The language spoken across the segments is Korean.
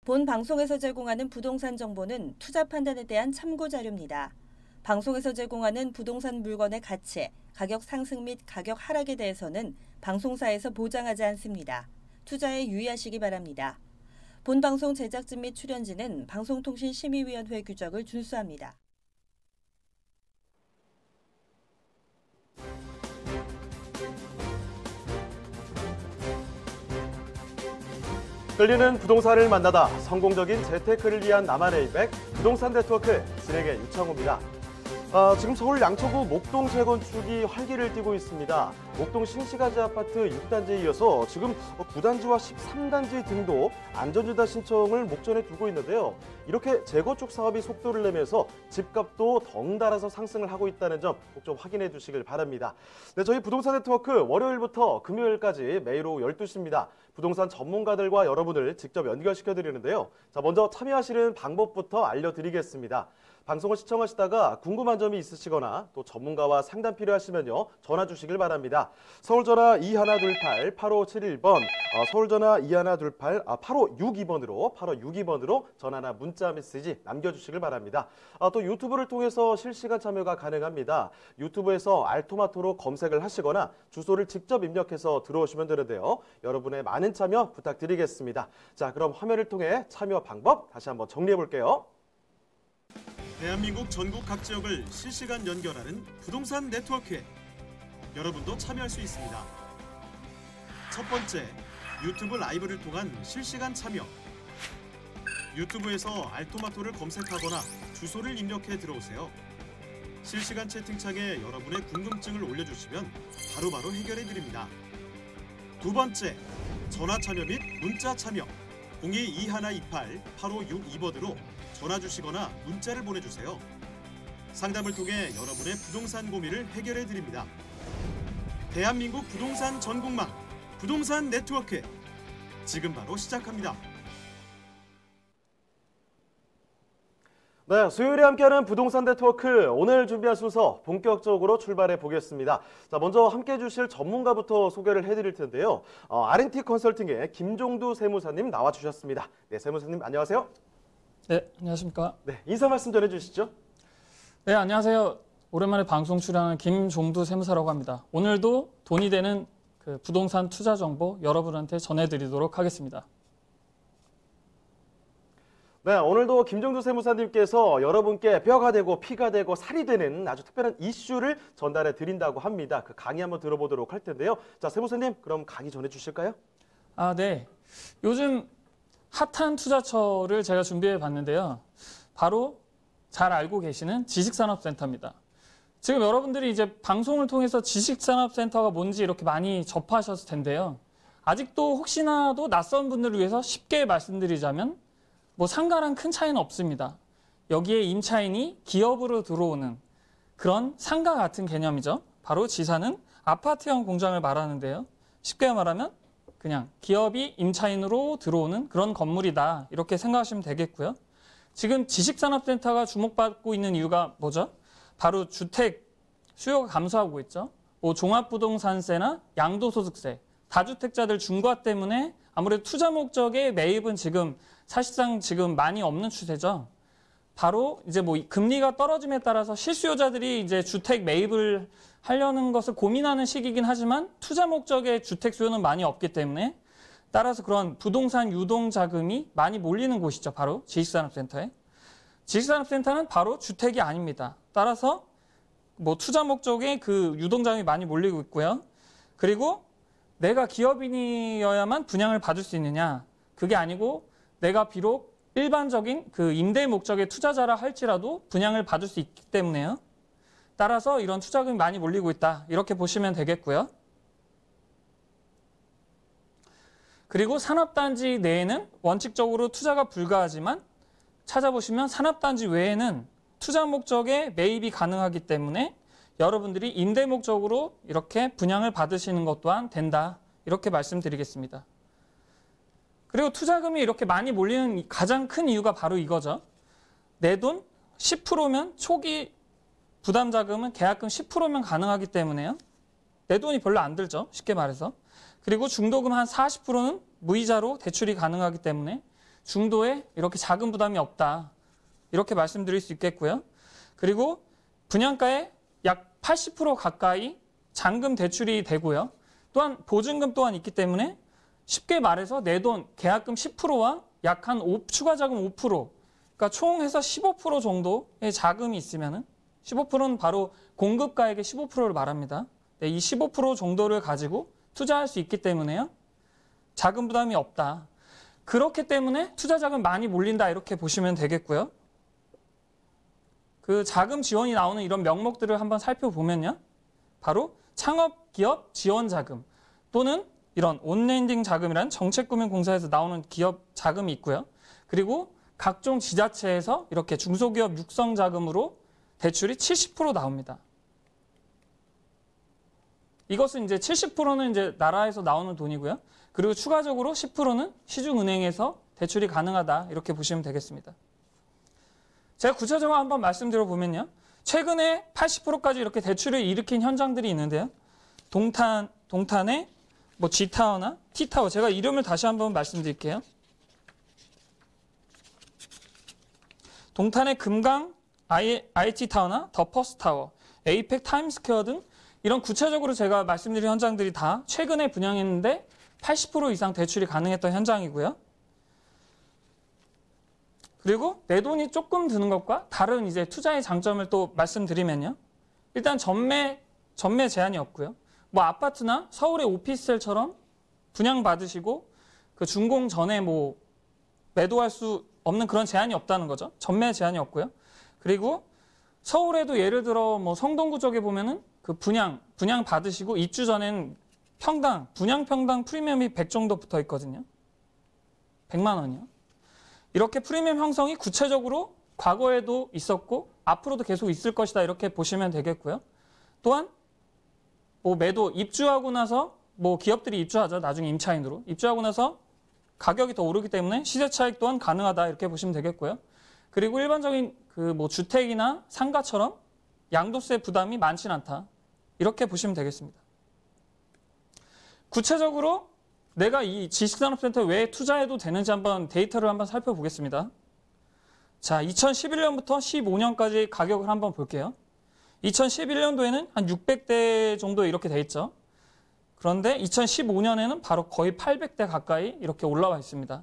본 방송에서 제공하는 부동산 정보는 투자 판단에 대한 참고 자료입니다. 방송에서 제공하는 부동산 물건의 가치, 가격 상승 및 가격 하락에 대해서는 방송사에서 보장하지 않습니다. 투자에 유의하시기 바랍니다. 본 방송 제작진 및 출연진은 방송통신심의위원회 규정을 준수합니다. 끌리는 부동산을 만나다 성공적인 재테크를 위한 나만의 백 부동산 네트워크 진행의 유창호입니다. 지금 서울 양천구 목동 재건축이 활기를 띠고 있습니다. 목동 신시가지 아파트 6단지에 이어서 지금 9단지와 13단지 등도 안전주다 신청을 목전에 두고 있는데요. 이렇게 재건축 사업이 속도를 내면서 집값도 덩달아서 상승을 하고 있다는 점 꼭 좀 확인해 주시길 바랍니다. 네, 저희 부동산 네트워크 월요일부터 금요일까지 매일 오후 12시입니다. 부동산 전문가들과 여러분을 직접 연결시켜 드리는데요. 자, 먼저 참여하시는 방법부터 알려드리겠습니다. 방송을 시청하시다가 궁금한 점이 있으시거나 또 전문가와 상담 필요하시면요. 전화 주시길 바랍니다. 서울전화 2128-8571번, 서울전화 2128-8562번으로 전화나 문자 메시지 남겨주시길 바랍니다. 또 유튜브를 통해서 실시간 참여가 가능합니다. 유튜브에서 알토마토로 검색을 하시거나 주소를 직접 입력해서 들어오시면 되는데요. 여러분의 많은 참여 부탁드리겠습니다. 자, 그럼 화면을 통해 참여 방법 다시 한번 정리해 볼게요. 대한민국 전국 각 지역을 실시간 연결하는 부동산 네트워크에 여러분도 참여할 수 있습니다. 첫 번째, 유튜브 라이브를 통한 실시간 참여. 유튜브에서 알토마토를 검색하거나 주소를 입력해 들어오세요. 실시간 채팅창에 여러분의 궁금증을 올려주시면 바로바로 해결해 드립니다. 두 번째, 전화 참여 및 문자 참여. 02-2128-8562번으로 전화 주시거나 문자를 보내주세요. 상담을 통해 여러분의 부동산 고민을 해결해 드립니다. 대한민국 부동산 전국망 부동산 네트워크 지금 바로 시작합니다. 네, 수요일에 함께하는 부동산 네트워크 오늘 준비한 순서 본격적으로 출발해 보겠습니다. 자, 먼저 함께해 주실 전문가부터 소개를 해드릴 텐데요. R&T 컨설팅의 김종두 세무사님 나와주셨습니다. 네, 세무사님 안녕하세요. 네, 안녕하십니까. 네, 인사 말씀 전해주시죠. 네, 안녕하세요. 오랜만에 방송 출연하는 김종두 세무사라고 합니다. 오늘도 돈이 되는 그 부동산 투자 정보 여러분한테 전해드리도록 하겠습니다. 네, 오늘도 김종두 세무사님께서 여러분께 뼈가 되고 피가 되고 살이 되는 아주 특별한 이슈를 전달해 드린다고 합니다. 그 강의 한번 들어보도록 할 텐데요. 자, 세무사님, 그럼 강의 전해 주실까요? 네. 요즘 핫한 투자처를 제가 준비해 봤는데요. 바로 잘 알고 계시는 지식산업센터입니다. 지금 여러분들이 이제 방송을 통해서 지식산업센터가 뭔지 이렇게 많이 접하셨을 텐데요. 아직도 혹시나도 낯선 분들을 위해서 쉽게 말씀드리자면 뭐 상가랑 큰 차이는 없습니다. 여기에 임차인이 기업으로 들어오는 그런 상가 같은 개념이죠. 바로 지사는 아파트형 공장을 말하는데요. 쉽게 말하면 그냥 기업이 임차인으로 들어오는 그런 건물이다. 이렇게 생각하시면 되겠고요. 지금 지식산업센터가 주목받고 있는 이유가 뭐죠? 바로 주택 수요가 감소하고 있죠. 뭐 종합부동산세나 양도소득세, 다주택자들 중과 때문에 아무래도 투자 목적의 매입은 지금 사실상 지금 많이 없는 추세죠. 바로 이제 뭐 금리가 떨어짐에 따라서 실수요자들이 이제 주택 매입을 하려는 것을 고민하는 시기이긴 하지만 투자 목적의 주택 수요는 많이 없기 때문에 따라서 그런 부동산 유동 자금이 많이 몰리는 곳이죠. 바로 지식산업센터에. 지식산업센터는 바로 주택이 아닙니다. 따라서 뭐 투자 목적의 그 유동 자금이 많이 몰리고 있고요. 그리고 내가 기업인이어야만 분양을 받을 수 있느냐? 그게 아니고 내가 비록 일반적인 그 임대 목적의 투자자라 할지라도 분양을 받을 수 있기 때문에요. 따라서 이런 투자금이 많이 몰리고 있다. 이렇게 보시면 되겠고요. 그리고 산업단지 내에는 원칙적으로 투자가 불가하지만 찾아보시면 산업단지 외에는 투자 목적의 매입이 가능하기 때문에 여러분들이 임대 목적으로 이렇게 분양을 받으시는 것 또한 된다. 이렇게 말씀드리겠습니다. 그리고 투자금이 이렇게 많이 몰리는 가장 큰 이유가 바로 이거죠. 내 돈 10%면 초기 부담 자금은 계약금 10%면 가능하기 때문에요. 내 돈이 별로 안 들죠. 쉽게 말해서. 그리고 중도금 한 40%는 무이자로 대출이 가능하기 때문에 중도에 이렇게 자금 부담이 없다. 이렇게 말씀드릴 수 있겠고요. 그리고 분양가의 약 80% 가까이 잔금 대출이 되고요. 또한 보증금 또한 있기 때문에 쉽게 말해서 내 돈 계약금 10%와 약 한 추가 자금 5%, 그러니까 총 해서 15% 정도의 자금이 있으면은 15%는 바로 공급가액의 15%를 말합니다. 네, 이 15% 정도를 가지고 투자할 수 있기 때문에요. 자금 부담이 없다. 그렇기 때문에 투자 자금 많이 몰린다 이렇게 보시면 되겠고요. 그 자금 지원이 나오는 이런 명목들을 한번 살펴보면요. 바로 창업기업 지원 자금 또는 이런 온랜딩 자금이란 정책금융공사에서 나오는 기업 자금이 있고요. 그리고 각종 지자체에서 이렇게 중소기업 육성 자금으로 대출이 70% 나옵니다. 이것은 이제 70%는 이제 나라에서 나오는 돈이고요. 그리고 추가적으로 10%는 시중은행에서 대출이 가능하다 이렇게 보시면 되겠습니다. 제가 구체적으로 한번 말씀드려 보면요. 최근에 80%까지 이렇게 대출을 일으킨 현장들이 있는데요. 동탄의 뭐 G타워나 T타워, 제가 이름을 다시 한번 말씀드릴게요. 동탄의 금강 IT타워나 더 퍼스트타워, 에이펙 타임스퀘어 등 이런 구체적으로 제가 말씀드린 현장들이 다 최근에 분양했는데 80% 이상 대출이 가능했던 현장이고요. 그리고 내 돈이 조금 드는 것과 다른 이제 투자의 장점을 또 말씀드리면요. 일단 전매 제한이 없고요. 뭐 아파트나 서울의 오피스텔처럼 분양받으시고 그 준공 전에 뭐 매도할 수 없는 그런 제한이 없다는 거죠. 전매 제한이 없고요. 그리고 서울에도 예를 들어 뭐 성동구 쪽에 보면은 그 분양 받으시고 입주 전엔 분양 평당 프리미엄이 100 정도 붙어 있거든요. 100만 원이요. 이렇게 프리미엄 형성이 구체적으로 과거에도 있었고 앞으로도 계속 있을 것이다 이렇게 보시면 되겠고요. 또한 뭐 입주하고 나서 뭐 기업들이 입주하죠. 나중에 임차인으로. 입주하고 나서 가격이 더 오르기 때문에 시세 차익 또한 가능하다 이렇게 보시면 되겠고요. 그리고 일반적인 그 뭐 주택이나 상가처럼 양도세 부담이 많지는 않다. 이렇게 보시면 되겠습니다. 구체적으로 내가 이 지식산업센터에 왜 투자해도 되는지 한번 데이터를 한번 살펴보겠습니다. 자, 2011년부터 15년까지 가격을 한번 볼게요. 2011년도에는 한 600대 정도 이렇게 돼 있죠. 그런데 2015년에는 바로 거의 800대 가까이 이렇게 올라와 있습니다.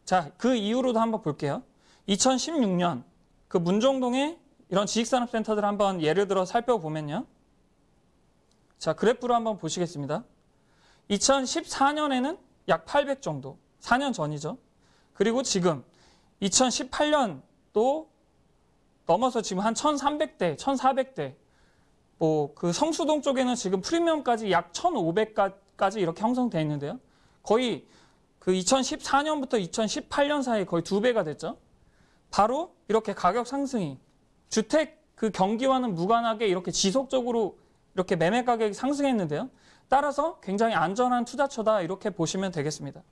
자, 그 이후로도 한번 볼게요. 2016년 그 문정동의 이런 지식산업센터들을 한번 예를 들어 살펴보면요. 자, 그래프로 한번 보시겠습니다. 2014년에는 약 800 정도, 4년 전이죠. 그리고 지금 2018년도 넘어서 지금 한 1300대, 1400대, 뭐 그 성수동 쪽에는 지금 프리미엄까지 약 1500까지 이렇게 형성되어 있는데요. 거의 그 2014년부터 2018년 사이에 거의 2배가 됐죠. 바로 이렇게 가격 상승이 주택 그 경기와는 무관하게 이렇게 지속적으로 이렇게 매매 가격이 상승했는데요. 따라서 굉장히 안전한 투자처다 이렇게 보시면 되겠습니다.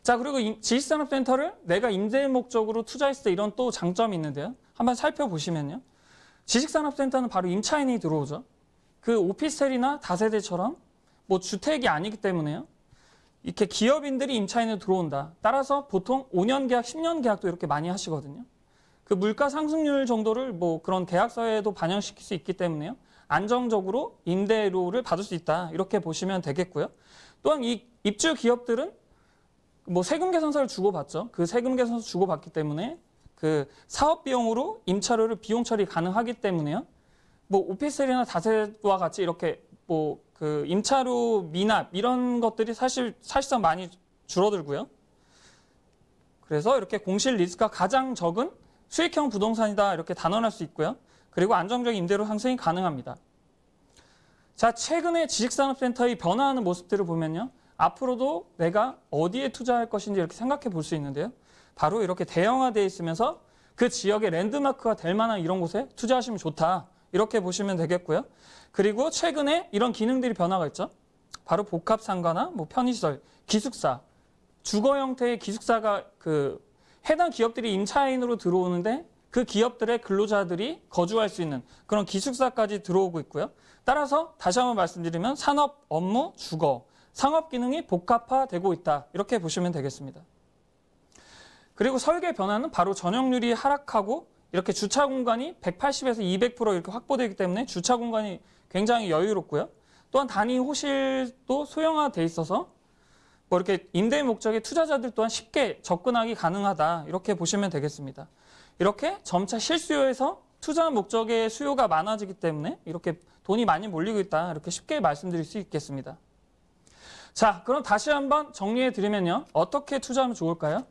자, 그리고 지식산업센터를 내가 임대 목적으로 투자했을 때 이런 또 장점이 있는데요. 한번 살펴보시면요. 지식산업센터는 바로 임차인이 들어오죠. 그 오피스텔이나 다세대처럼 뭐 주택이 아니기 때문에요. 이렇게 기업인들이 임차인으로 들어온다. 따라서 보통 5년 계약, 10년 계약도 이렇게 많이 하시거든요. 그 물가 상승률 정도를 뭐 그런 계약서에도 반영시킬 수 있기 때문에요. 안정적으로 임대료를 받을 수 있다. 이렇게 보시면 되겠고요. 또한 이 입주 기업들은 뭐 세금 계산서를 주고받죠. 그 세금 계산서 주고받기 때문에 그 사업 비용으로 임차료를 비용 처리 가능하기 때문에요. 뭐 오피스텔이나 다세와 같이 이렇게 뭐 그 임차료 미납 이런 것들이 사실상 많이 줄어들고요. 그래서 이렇게 공실 리스크가 가장 적은 수익형 부동산이다 이렇게 단언할 수 있고요. 그리고 안정적인 임대료 상승이 가능합니다. 자, 최근에 지식산업센터의 변화하는 모습들을 보면요. 앞으로도 내가 어디에 투자할 것인지 이렇게 생각해 볼 수 있는데요. 바로 이렇게 대형화되어 있으면서 그 지역의 랜드마크가 될 만한 이런 곳에 투자하시면 좋다. 이렇게 보시면 되겠고요. 그리고 최근에 이런 기능들이 변화가 있죠. 바로 복합상가나 뭐 편의시설, 기숙사, 주거 형태의 기숙사가 그 해당 기업들이 임차인으로 들어오는데 그 기업들의 근로자들이 거주할 수 있는 그런 기숙사까지 들어오고 있고요. 따라서 다시 한번 말씀드리면 산업, 업무, 주거, 상업 기능이 복합화되고 있다. 이렇게 보시면 되겠습니다. 그리고 설계 변화는 바로 전용률이 하락하고 이렇게 주차 공간이 180에서 200% 이렇게 확보되기 때문에 주차 공간이 굉장히 여유롭고요. 또한 단위 호실도 소형화돼 있어서 뭐 이렇게 임대 목적의 투자자들 또한 쉽게 접근하기 가능하다. 이렇게 보시면 되겠습니다. 이렇게 점차 실수요에서 투자 목적의 수요가 많아지기 때문에 이렇게 돈이 많이 몰리고 있다. 이렇게 쉽게 말씀드릴 수 있겠습니다. 자, 그럼 다시 한번 정리해 드리면요. 어떻게 투자하면 좋을까요?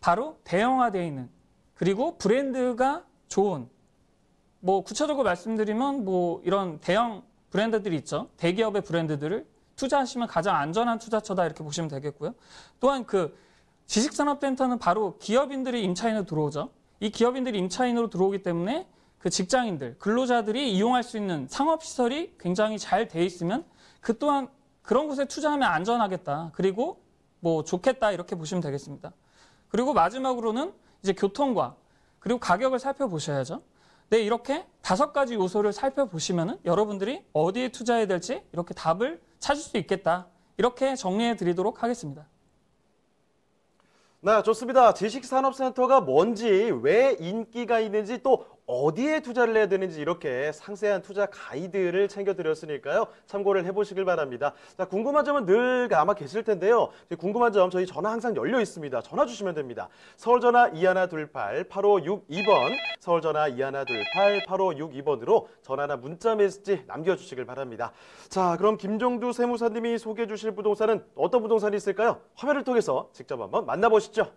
바로 대형화되어 있는 그리고 브랜드가 좋은 뭐 구체적으로 말씀드리면 뭐 이런 대형 브랜드들이 있죠. 대기업의 브랜드들을 투자하시면 가장 안전한 투자처다 이렇게 보시면 되겠고요. 또한 그 지식산업센터는 바로 기업인들이 임차인으로 들어오죠. 이 기업인들이 임차인으로 들어오기 때문에 그 직장인들, 근로자들이 이용할 수 있는 상업시설이 굉장히 잘 돼 있으면 그 또한 그런 곳에 투자하면 안전하겠다. 그리고 뭐 좋겠다 이렇게 보시면 되겠습니다. 그리고 마지막으로는 이제 교통과 그리고 가격을 살펴보셔야죠. 네, 이렇게 5가지 요소를 살펴보시면은 여러분들이 어디에 투자해야 될지 이렇게 답을 찾을 수 있겠다. 이렇게 정리해 드리도록 하겠습니다. 네, 좋습니다. 지식산업센터가 뭔지, 왜 인기가 있는지, 또 어디에 투자를 해야 되는지 이렇게 상세한 투자 가이드를 챙겨드렸으니까요. 참고를 해보시길 바랍니다. 자, 궁금한 점은 늘 아마 계실 텐데요. 궁금한 점 저희 전화 항상 열려 있습니다. 전화 주시면 됩니다. 서울전화 2128-8562번, 서울전화 2128-8562번으로 전화나 문자 메시지 남겨주시길 바랍니다. 자, 그럼 김종두 세무사님이 소개해 주실 부동산은 어떤 부동산이 있을까요? 화면을 통해서 직접 한번 만나보시죠.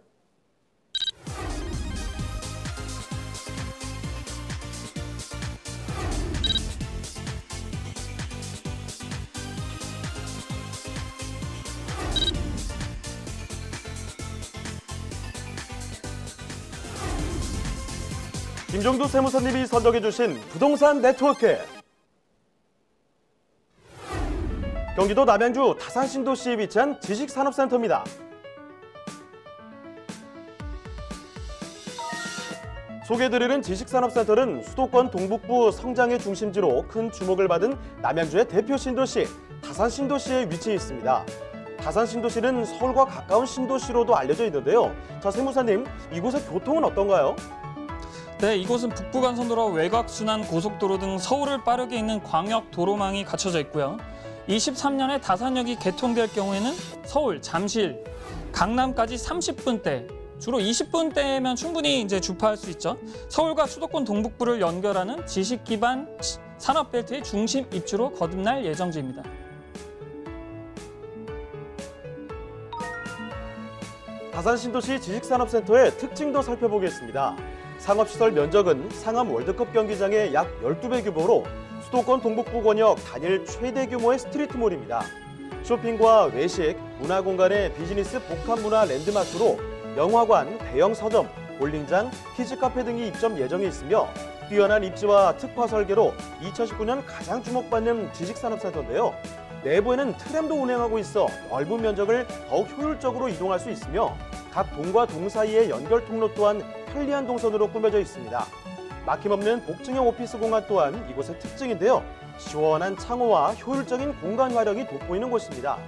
김종두 세무사님이 선정해 주신 부동산 네트워크. 경기도 남양주 다산신도시에 위치한 지식산업센터입니다. 소개해드리는 지식산업센터는 수도권 동북부 성장의 중심지로 큰 주목을 받은 남양주의 대표 신도시 다산신도시에 위치해 있습니다. 다산신도시는 서울과 가까운 신도시로도 알려져 있는데요. 자, 세무사님, 이곳의 교통은 어떤가요? 네, 이곳은 북부간선도로 외곽순환 고속도로 등 서울을 빠르게 잇는 광역 도로망이 갖춰져 있고요. 23년에 다산역이 개통될 경우에는 서울, 잠실, 강남까지 30분대, 주로 20분대면 충분히 이제 주파할 수 있죠. 서울과 수도권 동북부를 연결하는 지식 기반 산업벨트의 중심 입지로 거듭날 예정지입니다. 다산신도시 지식산업센터의 특징도 살펴보겠습니다. 상업시설 면적은 상암 월드컵 경기장의 약 12배 규모로 수도권 동북부 권역 단일 최대 규모의 스트리트몰입니다. 쇼핑과 외식, 문화공간의 비즈니스 복합문화 랜드마크로 영화관, 대형 서점, 볼링장, 키즈카페 등이 입점 예정에 있으며 뛰어난 입지와 특화 설계로 2019년 가장 주목받는 지식산업센터인데요. 내부에는 트램도 운행하고 있어 넓은 면적을 더욱 효율적으로 이동할 수 있으며 각 동과 동 사이의 연결 통로 또한 편리한 동선으로 꾸며져 있습니다. 막힘없는 복층형 오피스 공간 또한 이곳의 특징인데요. 시원한 창호와 효율적인 공간 활용이 돋보이는 곳입니다.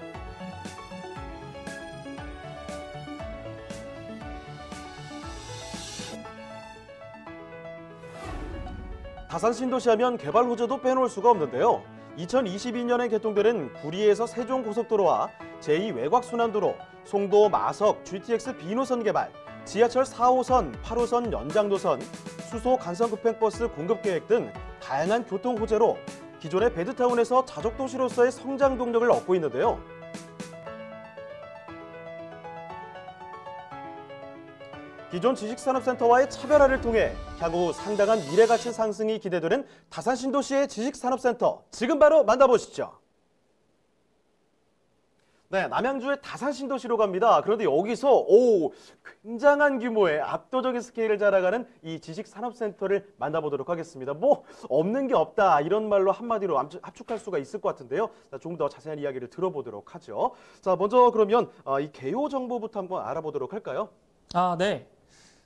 다산신도시 하면 개발 호재도 빼놓을 수가 없는데요. 2022년에 개통되는 구리에서 세종고속도로와 제2외곽순환도로, 송도, 마석, GTX B노선 개발, 지하철 4호선, 8호선 연장노선, 수소 간선급행버스 공급계획 등 다양한 교통 호재로 기존의 베드타운에서 자족도시로서의 성장 동력을 얻고 있는데요. 기존 지식산업센터와의 차별화를 통해 향후 상당한 미래가치 상승이 기대되는 다산신도시의 지식산업센터, 지금 바로 만나보시죠. 네, 남양주의 다산신도시로 갑니다. 그런데 여기서 굉장한 규모의 압도적인 스케일을 자랑하는 이 지식산업센터를 만나보도록 하겠습니다. 뭐 없는 게 없다 이런 말로 한마디로 압축할 수가 있을 것 같은데요. 조금 더 자세한 이야기를 들어보도록 하죠. 자, 먼저 그러면 이 개요 정보부터 한번 알아보도록 할까요? 네.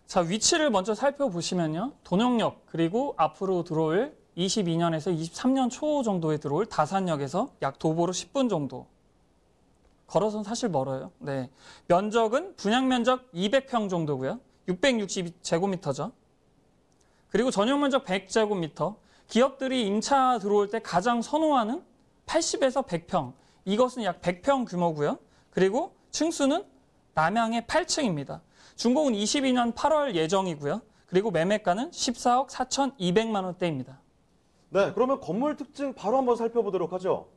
자, 위치를 먼저 살펴보시면요. 돈영역 그리고 앞으로 들어올 22년에서 23년 초 정도에 들어올 다산역에서 약 도보로 10분 정도. 걸어서는 사실 멀어요. 네. 면적은 분양 면적 200평 정도고요. 660제곱미터죠. 그리고 전용 면적 100제곱미터. 기업들이 임차 들어올 때 가장 선호하는 80에서 100평. 이것은 약 100평 규모고요. 그리고 층수는 남향의 8층입니다. 준공은 22년 8월 예정이고요. 그리고 매매가는 14억 4,200만 원대입니다. 네, 그러면 건물 특징 바로 한번 살펴보도록 하죠.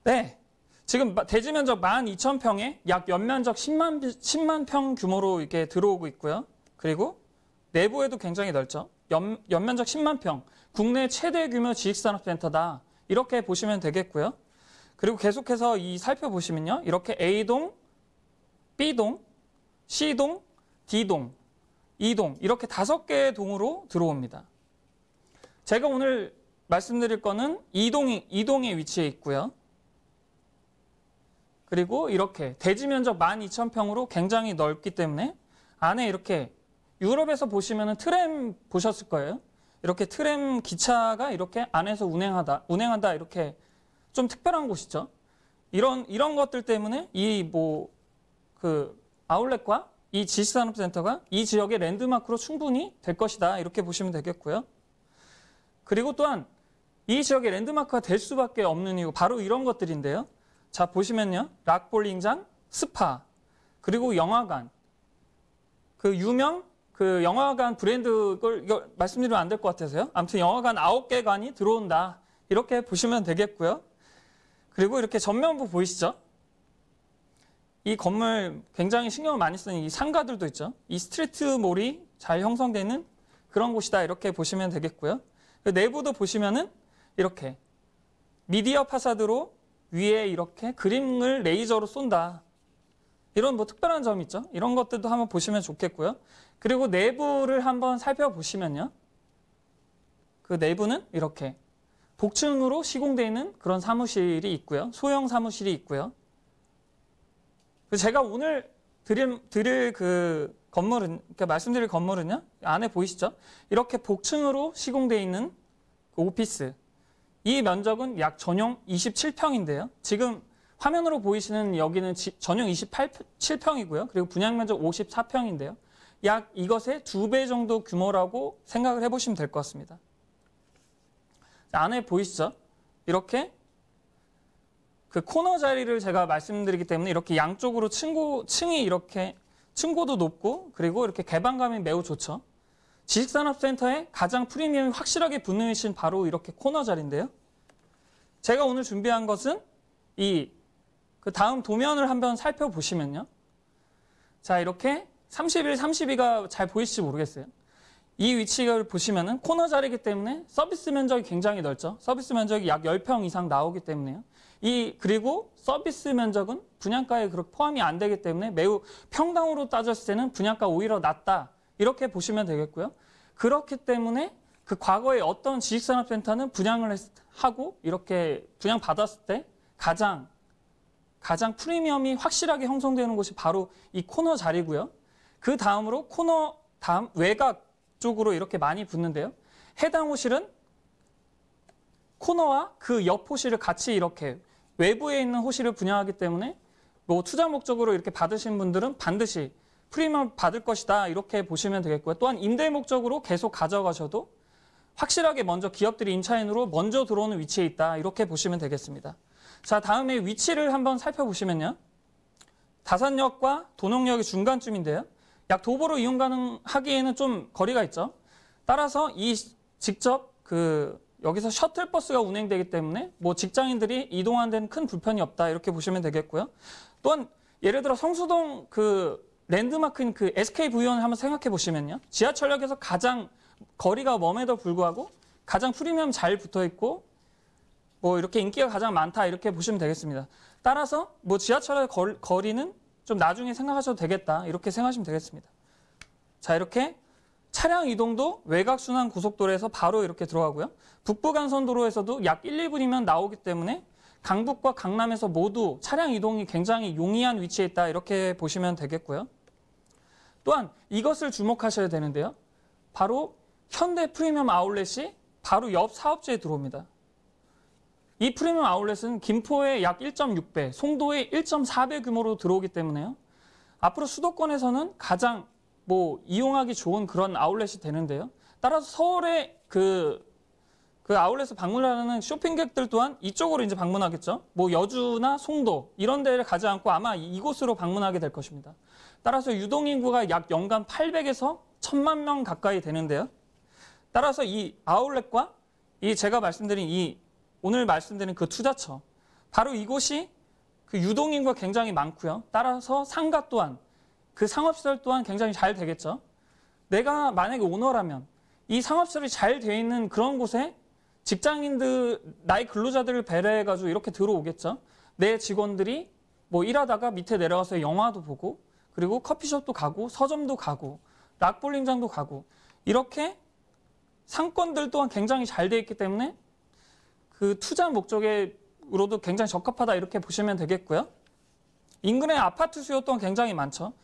네. 지금 대지 면적 12,000평에 약 연면적 10만 평 규모로 이렇게 들어오고 있고요. 그리고 내부에도 굉장히 넓죠. 연면적 10만 평. 국내 최대 규모 지식산업센터다. 이렇게 보시면 되겠고요. 그리고 계속해서 살펴보시면요. 이렇게 A동, B동, C동, D동, E동 이렇게 5개의 동으로 들어옵니다. 제가 오늘 말씀드릴 거는 이동에 위치해 있고요. 그리고 이렇게 대지 면적 12,000평으로 굉장히 넓기 때문에 안에 이렇게 유럽에서 보시면은 트램 보셨을 거예요. 이렇게 트램 기차가 이렇게 안에서 운행한다 이렇게 좀 특별한 곳이죠. 이런 것들 때문에 아울렛과 이 지식산업센터가 이 지역의 랜드마크로 충분히 될 것이다. 이렇게 보시면 되겠고요. 그리고 또한 이 지역의 랜드마크가 될 수밖에 없는 이유 바로 이런 것들인데요. 자, 보시면요. 락볼링장, 스파, 그리고 영화관. 유명 영화관 브랜드 이거 말씀드리면 안 될 것 같아서요. 아무튼 영화관 9개관이 들어온다. 이렇게 보시면 되겠고요. 그리고 이렇게 전면부 보이시죠? 이 건물 굉장히 신경을 많이 쓰는 이 상가들도 있죠. 이 스트리트몰이 잘 형성되는 그런 곳이다. 이렇게 보시면 되겠고요. 내부도 보시면은 이렇게 미디어 파사드로 위에 이렇게 그림을 레이저로 쏜다. 이런 특별한 점이 있죠. 이런 것들도 한번 보시면 좋겠고요. 그리고 내부를 한번 살펴보시면요. 그 내부는 이렇게 복층으로 시공되어 있는 그런 사무실이 있고요. 소형 사무실이 있고요. 제가 오늘 드릴 그 건물은, 말씀드릴 건물은요. 안에 보이시죠? 이렇게 복층으로 시공되어 있는 그 오피스. 이 면적은 약 전용 27평인데요. 지금 화면으로 보이시는 여기는 전용 27평이고요. 그리고 분양 면적 54평인데요. 약 이것의 2배 정도 규모라고 생각을 해보시면 될 것 같습니다. 안에 보이시죠? 이렇게 그 코너 자리를 제가 말씀드리기 때문에 이렇게 양쪽으로 층이 이렇게 층고도 높고 그리고 이렇게 개방감이 매우 좋죠. 지식산업센터의 가장 프리미엄이 확실하게 붙는 위치는 바로 이렇게 코너 자리인데요. 제가 오늘 준비한 것은 그 다음 도면을 한번 살펴보시면요. 자, 이렇게 31, 32가 잘 보이실지 모르겠어요. 이 위치를 보시면은 코너 자리이기 때문에 서비스 면적이 굉장히 넓죠. 서비스 면적이 약 10평 이상 나오기 때문에요. 그리고 서비스 면적은 분양가에 그렇게 포함이 안 되기 때문에 매우 평당으로 따졌을 때는 분양가 오히려 낮다. 이렇게 보시면 되겠고요. 그렇기 때문에 그 과거에 어떤 지식산업센터는 분양을 하고 이렇게 분양받았을 때 가장 프리미엄이 확실하게 형성되는 곳이 바로 이 코너 자리고요. 그 다음으로 다음 외곽 쪽으로 이렇게 많이 붙는데요. 해당 호실은 코너와 그 옆 호실을 같이 이렇게 외부에 있는 호실을 분양하기 때문에 투자 목적으로 이렇게 받으신 분들은 반드시 프리미엄 받을 것이다. 이렇게 보시면 되겠고요. 또한 임대 목적으로 계속 가져가셔도 확실하게 먼저 기업들이 임차인으로 먼저 들어오는 위치에 있다. 이렇게 보시면 되겠습니다. 자, 다음에 위치를 한번 살펴보시면요. 다산역과 도농역의 중간쯤인데요. 약 도보로 이용 가능하기에는 좀 거리가 있죠. 따라서 직접 여기서 셔틀버스가 운행되기 때문에 직장인들이 이동하는 데는 큰 불편이 없다. 이렇게 보시면 되겠고요. 또한 예를 들어 성수동 랜드마크인 SKV원을 한번 생각해 보시면요. 지하철역에서 가장 거리가 멉에도 불구하고 가장 프리미엄 잘 붙어 있고 이렇게 인기가 가장 많다. 이렇게 보시면 되겠습니다. 따라서 지하철의 거리는 좀 나중에 생각하셔도 되겠다. 이렇게 생각하시면 되겠습니다. 자, 이렇게 차량 이동도 외곽순환 고속도로에서 바로 이렇게 들어가고요. 북부간선도로에서도 약 1, 2분이면 나오기 때문에 강북과 강남에서 모두 차량 이동이 굉장히 용이한 위치에 있다. 이렇게 보시면 되겠고요. 또한 이것을 주목하셔야 되는데요. 바로 현대 프리미엄 아울렛이 바로 옆 사업지에 들어옵니다. 이 프리미엄 아울렛은 김포의 약 1.6배, 송도의 1.4배 규모로 들어오기 때문에요. 앞으로 수도권에서는 가장 이용하기 좋은 그런 아울렛이 되는데요. 따라서 서울의 그 아울렛을 방문하는 쇼핑객들 또한 이쪽으로 이제 방문하겠죠. 여주나 송도 이런 데를 가지 않고 아마 이곳으로 방문하게 될 것입니다. 따라서 유동인구가 약 연간 800에서 1000만 명 가까이 되는데요. 따라서 이 아울렛과 제가 오늘 말씀드린 그 투자처, 바로 이곳이 그 유동인구가 굉장히 많고요. 따라서 상가 또한, 그 상업시설 또한 굉장히 잘 되겠죠. 내가 만약에 오너라면 이 상업시설이 잘 되어 있는 그런 곳에 직장인들, 나의 근로자들을 배려해가지고 이렇게 들어오겠죠. 내 직원들이 일하다가 밑에 내려가서 영화도 보고, 그리고 커피숍도 가고, 서점도 가고, 락볼링장도 가고, 이렇게 상권들 또한 굉장히 잘 되어 있기 때문에 그 투자 목적으로도 굉장히 적합하다 이렇게 보시면 되겠고요. 인근의 아파트 수요 또한 굉장히 많죠.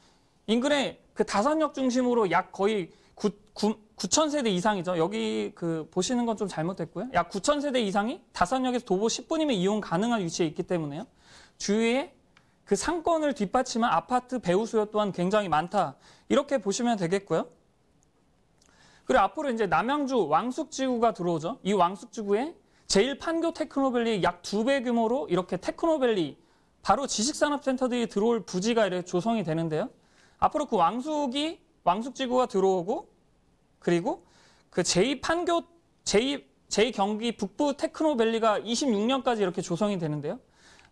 인근의 그 다산역 중심으로 약 거의 9,000세대 이상이죠. 여기 보시는 건 좀 잘못됐고요. 약 9,000세대 이상이 다산역에서 도보 10분이면 이용 가능한 위치에 있기 때문에요. 주위에 그 상권을 뒷받침한 아파트 배우 수요 또한 굉장히 많다. 이렇게 보시면 되겠고요. 그리고 앞으로 이제 남양주 왕숙지구가 들어오죠. 이 왕숙지구에 제1판교 테크노밸리 약 2배 규모로 이렇게 테크노밸리, 바로 지식산업센터들이 들어올 부지가 이렇게 조성이 되는데요. 앞으로 그 왕숙지구가 들어오고, 그리고 그 제2경기 북부 테크노밸리가 26년까지 이렇게 조성이 되는데요.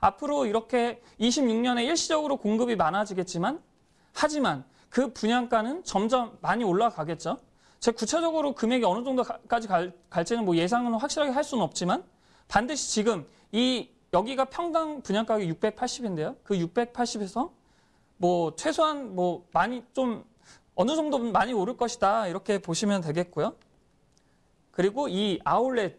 앞으로 이렇게 26년에 일시적으로 공급이 많아지겠지만, 하지만 그 분양가는 점점 많이 올라가겠죠. 제가 구체적으로 금액이 어느 정도까지 갈지는 예상은 확실하게 할 수는 없지만, 반드시 지금 여기가 평당 분양가격이 680인데요. 그 680에서 최소한 많이 좀 어느 정도 많이 오를 것이다 이렇게 보시면 되겠고요. 그리고 이 아울렛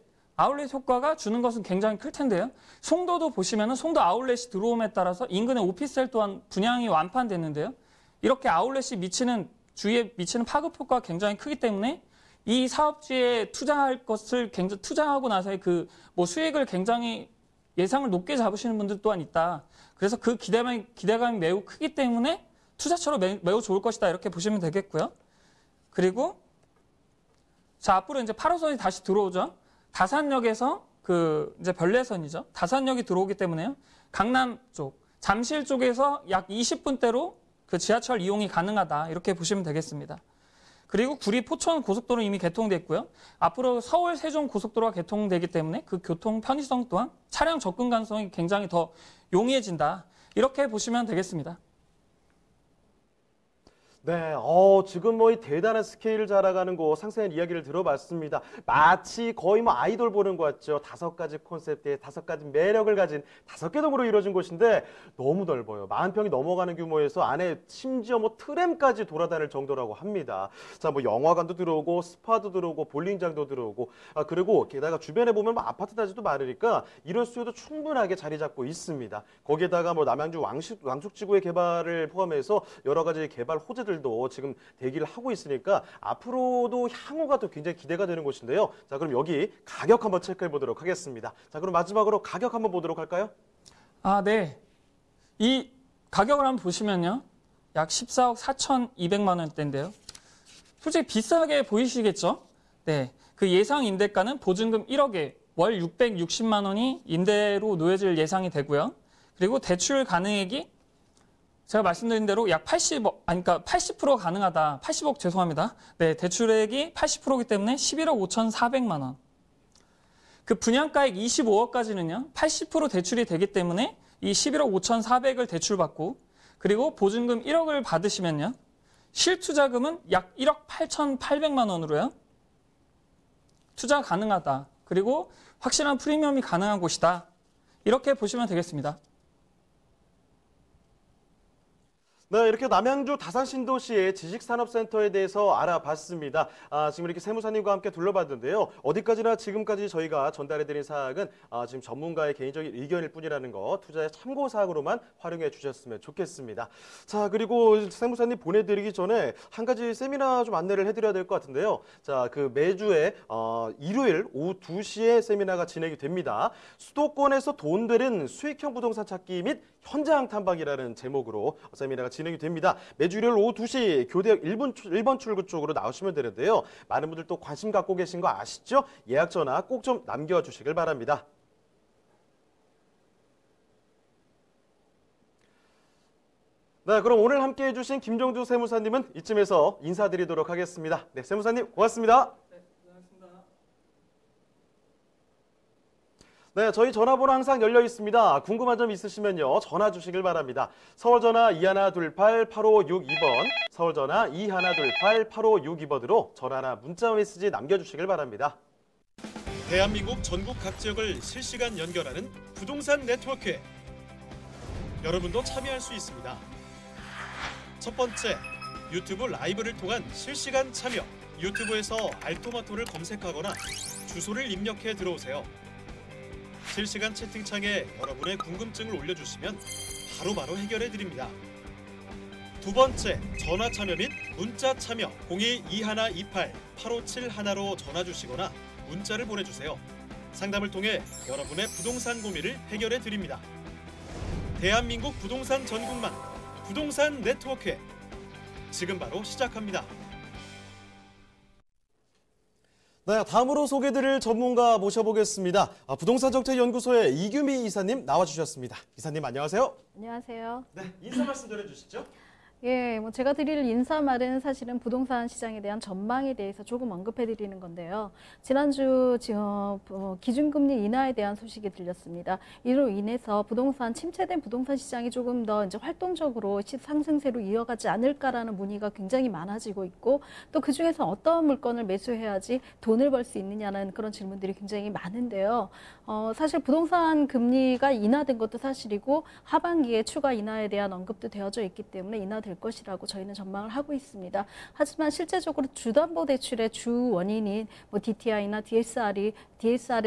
효과가 주는 것은 굉장히 클 텐데요. 송도도 보시면은 송도 아울렛이 들어옴에 따라서 인근의 오피스텔 또한 분양이 완판됐는데요. 이렇게 아울렛이 주위에 미치는 파급 효과가 굉장히 크기 때문에 이 사업지에 투자하고 나서의 수익을 굉장히 예상을 높게 잡으시는 분들 또한 있다. 그래서 그 기대감이 매우 크기 때문에 투자처로 매우 좋을 것이다 이렇게 보시면 되겠고요. 그리고 앞으로 이제 8호선이 다시 들어오죠. 다산역에서 이제 별내선이죠. 다산역이 들어오기 때문에요. 강남 쪽, 잠실 쪽에서 약 20분대로 그 지하철 이용이 가능하다 이렇게 보시면 되겠습니다. 그리고 구리 포천 고속도로 이미 개통됐고요. 앞으로 서울 세종 고속도로가 개통되기 때문에 그 교통 편의성 또한 차량 접근 가능성이 굉장히 더 용이해진다 이렇게 보시면 되겠습니다. 네, 지금 이 대단한 스케일을 자랑하는 곳 상세한 이야기를 들어봤습니다. 마치 거의 아이돌 보는 것 같죠. 5가지 콘셉트에 5가지 매력을 가진 5개 동으로 이루어진 곳인데 너무 넓어요. 40평이 넘어가는 규모에서 안에 심지어 트램까지 돌아다닐 정도라고 합니다. 자, 영화관도 들어오고 스파도 들어오고 볼링장도 들어오고 그리고 게다가 주변에 보면 아파트 단지도 많으니까 이런 수요도 충분하게 자리 잡고 있습니다. 거기에다가 남양주 왕숙지구의 개발을 포함해서 여러 가지 개발 호재들 도 지금 대기를 하고 있으니까 앞으로도 향후가 또 굉장히 기대가 되는 곳인데요. 자, 그럼 여기 가격 한번 체크해 보도록 하겠습니다. 자, 그럼 마지막으로 가격 한번 보도록 할까요? 네. 이 가격을 한번 보시면요. 약 14억 4,200만 원대인데요. 솔직히 비싸게 보이시겠죠? 네. 그 예상 임대가는 보증금 1억에 월 660만 원이 임대로 놓여질 예상이 되고요. 그리고 대출 가능액이 제가 말씀드린 대로 약 80% 가능하다. 80억 죄송합니다. 네, 대출액이 80%이기 때문에 11억 5,400만 원. 그 분양가액 25억까지는요. 80% 대출이 되기 때문에 이 11억 5,400을 대출받고 그리고 보증금 1억을 받으시면요. 실투자금은 약 1억 8,800만 원으로요. 투자 가능하다. 그리고 확실한 프리미엄이 가능한 곳이다. 이렇게 보시면 되겠습니다. 네, 이렇게 남양주 다산신도시의 지식산업센터에 대해서 알아봤습니다. 지금 이렇게 세무사님과 함께 둘러봤는데요. 어디까지나 지금까지 저희가 전달해드린 사항은 지금 전문가의 개인적인 의견일 뿐이라는 거 투자의 참고사항으로만 활용해 주셨으면 좋겠습니다. 자, 그리고 세무사님 보내드리기 전에 한 가지 세미나 좀 안내를 해드려야 될 것 같은데요. 자, 그 매주에 일요일 오후 2시에 세미나가 진행이 됩니다. 수도권에서 돈 되는 수익형 부동산 찾기 및 현장 탐방이라는 제목으로 세미나가 진행이 됩니다. 매주 일요일 오후 2시 교대역 1번 출구 쪽으로 나오시면 되는데요. 많은 분들 또 관심 갖고 계신 거 아시죠? 예약 전화 꼭 좀 남겨주시길 바랍니다. 네, 그럼 오늘 함께해 주신 김정주 세무사님은 이쯤에서 인사드리도록 하겠습니다. 네, 세무사님 고맙습니다. 네, 저희 전화번호 항상 열려 있습니다. 궁금한 점 있으시면요, 전화 주시길 바랍니다. 서울전화 2128-8562번, 서울전화 2128-8562번으로 전화나 문자 메시지 남겨주시길 바랍니다. 대한민국 전국 각 지역을 실시간 연결하는 부동산 네트워크. 여러분도 참여할 수 있습니다. 첫 번째, 유튜브 라이브를 통한 실시간 참여. 유튜브에서 알토마토를 검색하거나 주소를 입력해 들어오세요. 실시간 채팅창에 여러분의 궁금증을 올려주시면 바로바로 해결해 드립니다. 두 번째, 전화 참여 및 문자 참여 022128-8571로 전화 주시거나 문자를 보내주세요. 상담을 통해 여러분의 부동산 고민을 해결해 드립니다. 대한민국 부동산 전국망 부동산 네트워크 지금 바로 시작합니다. 네, 다음으로 소개드릴 전문가 모셔보겠습니다. 부동산정책연구소의 이규미 이사님 나와주셨습니다. 이사님 안녕하세요. 안녕하세요. 네, 인사 말씀 전해주시죠. 예, 제가 드릴 인사말은 사실은 부동산 시장에 대한 전망에 대해서 조금 언급해 드리는 건데요. 지난주 기준금리 인하에 대한 소식이 들렸습니다. 이로 인해서 침체된 부동산 시장이 조금 더 이제 활동적으로 상승세로 이어가지 않을까라는 문의가 굉장히 많아지고 있고, 또 그 중에서 어떤 물건을 매수해야지 돈을 벌 수 있느냐는 그런 질문들이 굉장히 많은데요. 사실 부동산 금리가 인하된 것도 사실이고, 하반기에 추가 인하에 대한 언급도 되어져 있기 때문에 인하될 것이라고 저희는 전망을 하고 있습니다. 하지만 실제적으로 주담보대출의 주 원인인 DTI나 DSR에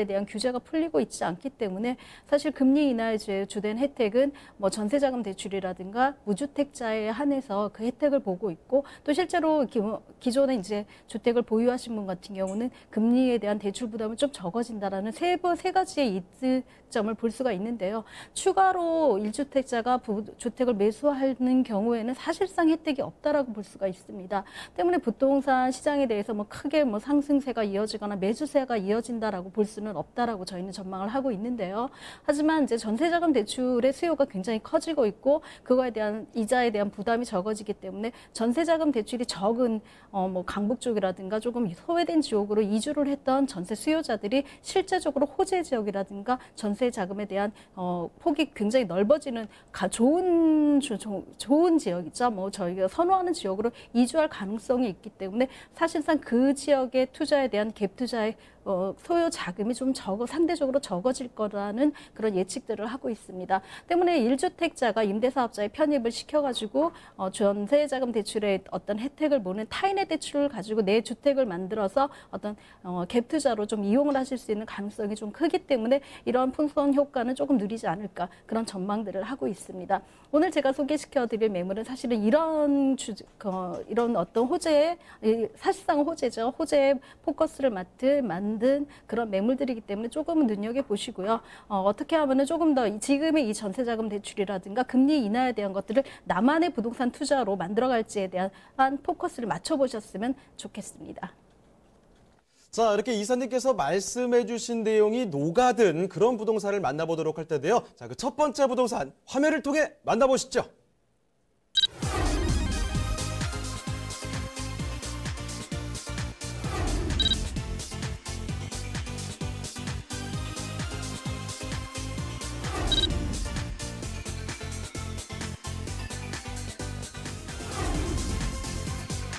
대한 규제가 풀리고 있지 않기 때문에 사실 금리 인하의 주된 혜택은 전세자금 대출이라든가 무주택자에 한해서 그 혜택을 보고 있고, 또 실제로 기존에 이제 주택을 보유하신 분 같은 경우는 금리에 대한 대출 부담은 좀 적어진다라는 세 가지의 이득점을 볼 수가 있는데요. 추가로 1주택자가 주택을 매수하는 경우에는 사실상 혜택이 없다라고 볼 수가 있습니다. 때문에 부동산 시장에 대해서 크게 상승세가 이어지거나 매수세가 이어진다라고 볼 수는 없다라고 저희는 전망을 하고 있는데요. 하지만 이제 전세자금 대출의 수요가 굉장히 커지고 있고, 그거에 대한 이자에 대한 부담이 적어지기 때문에 전세자금 대출이 적은 강북 쪽이라든가 조금 소외된 지역으로 이주를 했던 전세 수요자들이 실제적으로 호재 지역이라든가 전세 자금에 대한 폭이 굉장히 넓어지는 좋은 지역이죠. 저희가 선호하는 지역으로 이주할 가능성이 있기 때문에 사실상 그 지역의 투자에 대한 갭 투자의 소요 자금이 좀 상대적으로 적어질 거라는 그런 예측들을 하고 있습니다. 때문에 1주택자가 임대사업자에 편입을 시켜가지고 전세자금 대출의 어떤 혜택을 보는 타인의 대출을 가지고 내 주택을 만들어서 어떤 갭 투자로 좀 이용을 하실 수 있는 가능성이 좀 크기 때문에 이런 풍선 효과는 조금 느리지 않을까, 그런 전망들을 하고 있습니다. 오늘 제가 소개시켜드릴 매물은 사실은 이런 어떤 호재에, 사실상 호재죠. 호재에 포커스를 만든 그런 매물들이기 때문에 조금은 눈여겨보시고요. 어떻게 하면 조금 더 지금의 이 전세자금 대출이라든가 금리 인하에 대한 것들을 나만의 부동산 투자로 만들어갈지에 대한 포커스를 맞춰보셨으면 좋겠습니다. 자, 이렇게 이사님께서 말씀해 주신 내용이 녹아든 그런 부동산을 만나보도록 할 텐데요. 자, 그 첫 번째 부동산 화면을 통해 만나보시죠.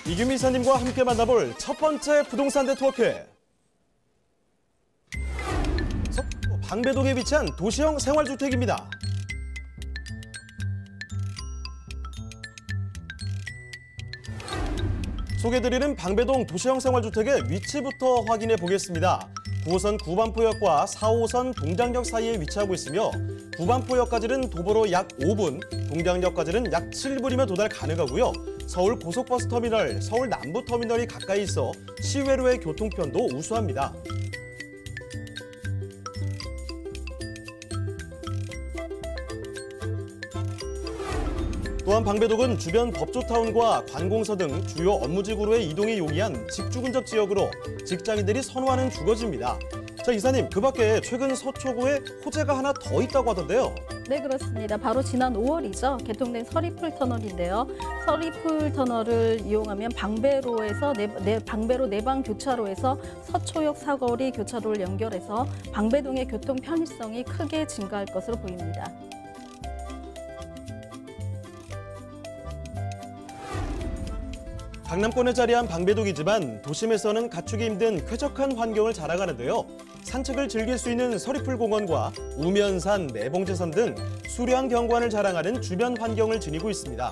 이규미 이사님과 함께 만나볼 첫 번째 부동산 네트워크. 속초 방배동에 위치한 도시형 생활주택입니다. 소개드리는 방배동 도시형 생활주택의 위치부터 확인해 보겠습니다. 9호선 구반포역과 4호선 동장역 사이에 위치하고 있으며 구반포역까지는 도보로 약 5분, 동장역까지는 약 7분이면 도달 가능하고요. 서울 고속버스터미널, 서울 남부터미널이 가까이 있어 시외로의 교통편도 우수합니다. 또한 방배동은 주변 법조타운과 관공서 등 주요 업무지구로의 이동이 용이한 직주근접 지역으로 직장인들이 선호하는 주거지입니다. 자, 이사님, 그 밖에 최근 서초구에 호재가 하나 더 있다고 하던데요. 네, 그렇습니다. 바로 지난 5월이죠. 개통된 서리풀 터널인데요. 서리풀 터널을 이용하면 방배로 내방 교차로에서 서초역 사거리 교차로를 연결해서 방배동의 교통 편의성이 크게 증가할 것으로 보입니다. 강남권에 자리한 방배동이지만 도심에서는 갖추기 힘든 쾌적한 환경을 자랑하는데요. 산책을 즐길 수 있는 서리풀 공원과 우면산, 내봉제선 등 수려한 경관을 자랑하는 주변 환경을 지니고 있습니다.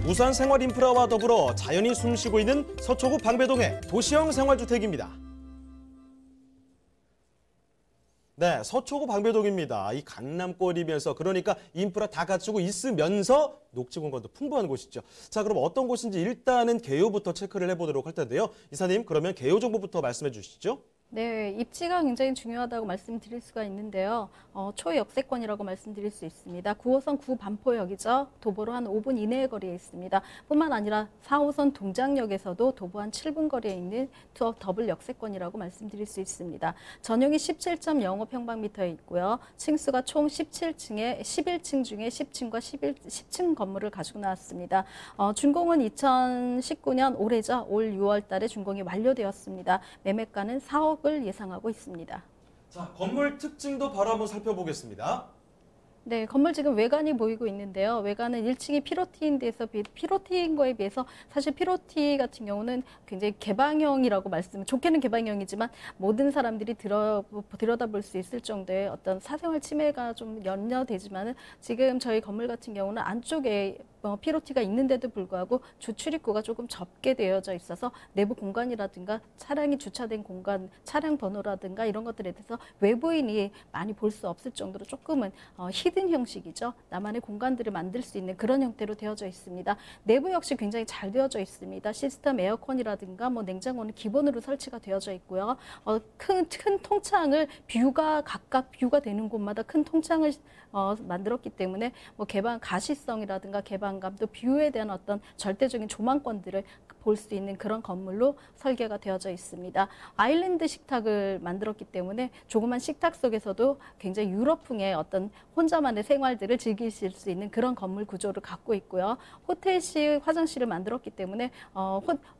우수한 생활 인프라와 더불어 자연이 숨쉬고 있는 서초구 방배동의 도시형 생활주택입니다. 네, 서초구 방배동입니다. 이 강남권이면서 그러니까 인프라 다 갖추고 있으면서 녹지 공간도 풍부한 곳이죠. 자, 그럼 어떤 곳인지 일단은 개요부터 체크를 해보도록 할 텐데요. 이사님, 그러면 개요 정보부터 말씀해 주시죠. 네, 입지가 굉장히 중요하다고 말씀드릴 수가 있는데요. 초역세권이라고 말씀드릴 수 있습니다. 9호선 구반포역이죠. 도보로 한 5분 이내의 거리에 있습니다. 뿐만 아니라 4호선 동장역에서도 도보 한 7분 거리에 있는 더블 역세권이라고 말씀드릴 수 있습니다. 전용이 17.05평방미터에 있고요. 층수가 총 17층에 11층 중에 10층과 10층 건물을 가지고 나왔습니다. 준공은 2019년 올해죠. 올 6월 달에 준공이 완료되었습니다. 매매가는 4억을 예상하고 있습니다. 자, 건물 특징도 바로 한번 살펴보겠습니다. 네, 건물 지금 외관이 보이고 있는데요. 외관은 1층이 피로티인 데서 피로티인 거에 비해서 사실 피로티 같은 경우는 굉장히 개방형이라고 좋게는 개방형이지만 모든 사람들이 들여다볼 수 있을 정도의 어떤 사생활 침해가 좀 염려되지만은 지금 저희 건물 같은 경우는 안쪽에 피로티가 있는데도 불구하고 주출입구가 조금 접게 되어져 있어서 내부 공간이라든가 차량이 주차된 공간, 차량 번호라든가 이런 것들에 대해서 외부인이 많이 볼 수 없을 정도로 조금은 히든 형식이죠. 나만의 공간들을 만들 수 있는 그런 형태로 되어져 있습니다. 내부 역시 굉장히 잘 되어져 있습니다. 시스템 에어컨이라든가 냉장고는 기본으로 설치가 되어져 있고요. 큰 통창을 각각 뷰가 되는 곳마다 큰 통창을 만들었기 때문에 가시성이라든가 개방감 또 뷰에 대한 어떤 절대적인 조망권들을 볼 수 있는 그런 건물로 설계가 되어져 있습니다. 아일랜드 식탁을 만들었기 때문에 조그만 식탁 속에서도 굉장히 유럽풍의 어떤 혼자만의 생활들을 즐기실 수 있는 그런 건물 구조를 갖고 있고요. 호텔식 화장실을 만들었기 때문에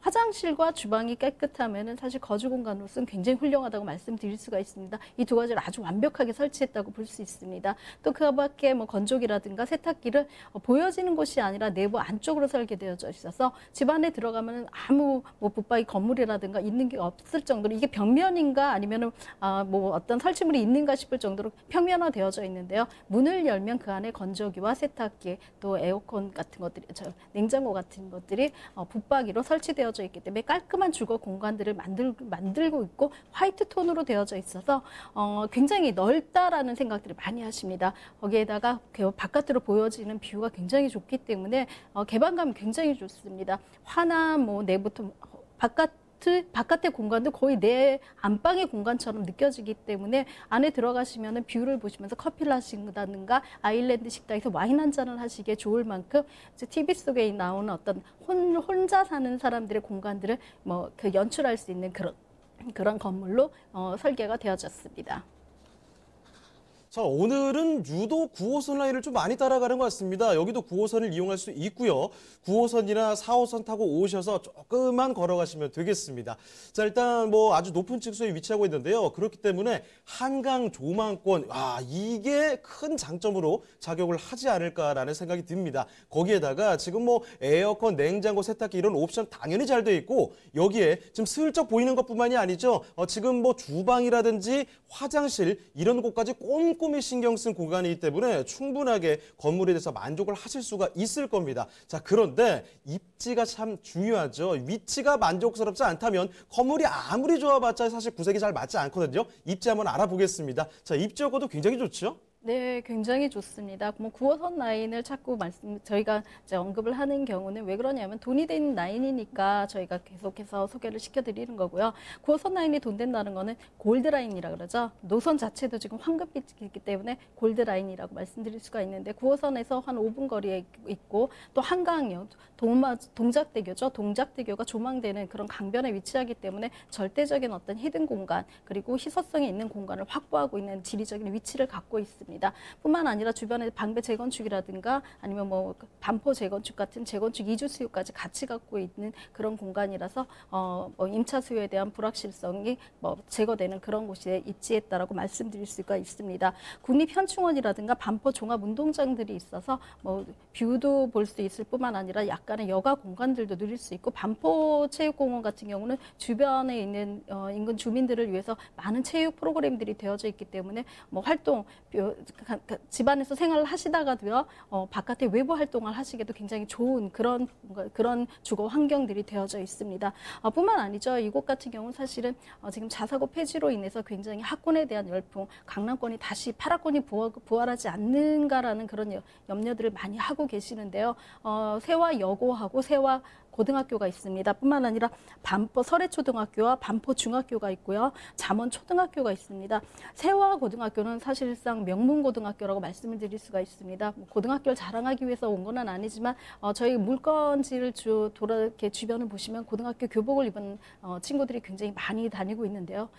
화장실과 주방이 깨끗하면은 사실 거주 공간으로서는 굉장히 훌륭하다고 말씀드릴 수가 있습니다. 이 두 가지를 아주 완벽하게 설치했다고 볼 수 있습니다. 또 그 밖에 건조기라든가 세탁기를 보여지는 곳이 아니라 내부 안쪽으로 설계되어져 있어서 집 안에 들어가면 아무 붙박이 건물이라든가 있는 게 없을 정도로 이게 벽면인가 아니면은 어떤 설치물이 있는가 싶을 정도로 평면화되어져 있는데요. 문을 열면 그 안에 건조기와 세탁기 또 에어컨 같은 것들이 냉장고 같은 것들이 붙박이로 설치되어져 있기 때문에 깔끔한 주거 공간들을 만들고 있고 화이트 톤으로 되어져 있어서 굉장히 넓다라는 생각들을 많이 하십니다. 거기에다가 바깥으로 보여지는 뷰가 굉장히 좋기 때문에 개방감이 굉장히 좋습니다. 환한 내부터 바깥의 공간도 거의 내 안방의 공간처럼 느껴지기 때문에 안에 들어가시면 뷰를 보시면서 커피를 하신다든가 아일랜드 식당에서 와인 한 잔을 하시기에 좋을 만큼 TV 속에 나오는 어떤 혼자 사는 사람들의 공간들을 연출할 수 있는 그런 건물로 설계가 되어졌습니다. 자, 오늘은 유독 9호선 라인을 좀 많이 따라가는 것 같습니다. 여기도 9호선을 이용할 수 있고요. 9호선이나 4호선 타고 오셔서 조금만 걸어가시면 되겠습니다. 자, 일단 아주 높은 층수에 위치하고 있는데요. 그렇기 때문에 한강 조망권, 이게 큰 장점으로 작용을 하지 않을까라는 생각이 듭니다. 거기에다가 지금 에어컨, 냉장고, 세탁기 이런 옵션 당연히 잘 돼 있고 여기에 지금 슬쩍 보이는 것뿐만이 아니죠. 지금 주방이라든지 화장실 이런 곳까지 꼼꼼히 꼼꼼히 신경 쓴 공간이기 때문에 충분하게 건물에 대해서 만족을 하실 수가 있을 겁니다. 자, 그런데 입지가 참 중요하죠. 위치가 만족스럽지 않다면 건물이 아무리 좋아봤자 사실 구색이 잘 맞지 않거든요. 입지 한번 알아보겠습니다. 자, 입지여고도 굉장히 좋죠? 네, 굉장히 좋습니다. 뭐 9호선 라인을 자꾸 저희가 이제 언급을 하는 경우는 왜 그러냐면 돈이 된 라인이니까 저희가 계속해서 소개를 시켜드리는 거고요. 9호선 라인이 돈 된다는 거는 골드 라인이라 그러죠. 노선 자체도 지금 황금빛이기 때문에 골드 라인이라고 말씀드릴 수가 있는데 9호선에서 한 5분 거리에 있고 또 한강역, 동작대교죠. 동작대교가 조망되는 그런 강변에 위치하기 때문에 절대적인 어떤 히든 공간 그리고 희소성이 있는 공간을 확보하고 있는 지리적인 위치를 갖고 있습니다. 뿐만 아니라 주변에 방배 재건축이라든가 아니면 뭐 반포 재건축 같은 재건축 이주 수요까지 같이 갖고 있는 그런 공간이라서 뭐 임차 수요에 대한 불확실성이 뭐 제거되는 그런 곳에 입지했다라고 말씀드릴 수가 있습니다. 국립현충원이라든가 반포 종합운동장들이 있어서 뭐 뷰도 볼 수 있을 뿐만 아니라 약간의 여가 공간들도 누릴 수 있고 반포 체육공원 같은 경우는 주변에 있는 인근 주민들을 위해서 많은 체육 프로그램들이 되어져 있기 때문에 뭐 활동 집안에서 생활을 하시다가도요 바깥에 외부 활동을 하시기에도 굉장히 좋은 그런 주거 환경들이 되어져 있습니다. 뿐만 아니죠. 이곳 같은 경우는 사실은 지금 자사고 폐지로 인해서 굉장히 학군에 대한 열풍, 강남권이 다시 파라권이 부활하지 않는가라는 그런 염려들을 많이 하고 계시는데요. 세화여고하고 세화 고등학교가 있습니다. 뿐만 아니라 반포 설해초등학교와 반포 중학교가 있고요. 잠원초등학교가 있습니다. 세화고등학교는 사실상 명문고등학교라고 말씀을 드릴 수가 있습니다. 고등학교를 자랑하기 위해서 온 건 아니지만 저희 물건지를 이렇게 주변을 보시면 고등학교 교복을 입은 친구들이 굉장히 많이 다니고 있는데요.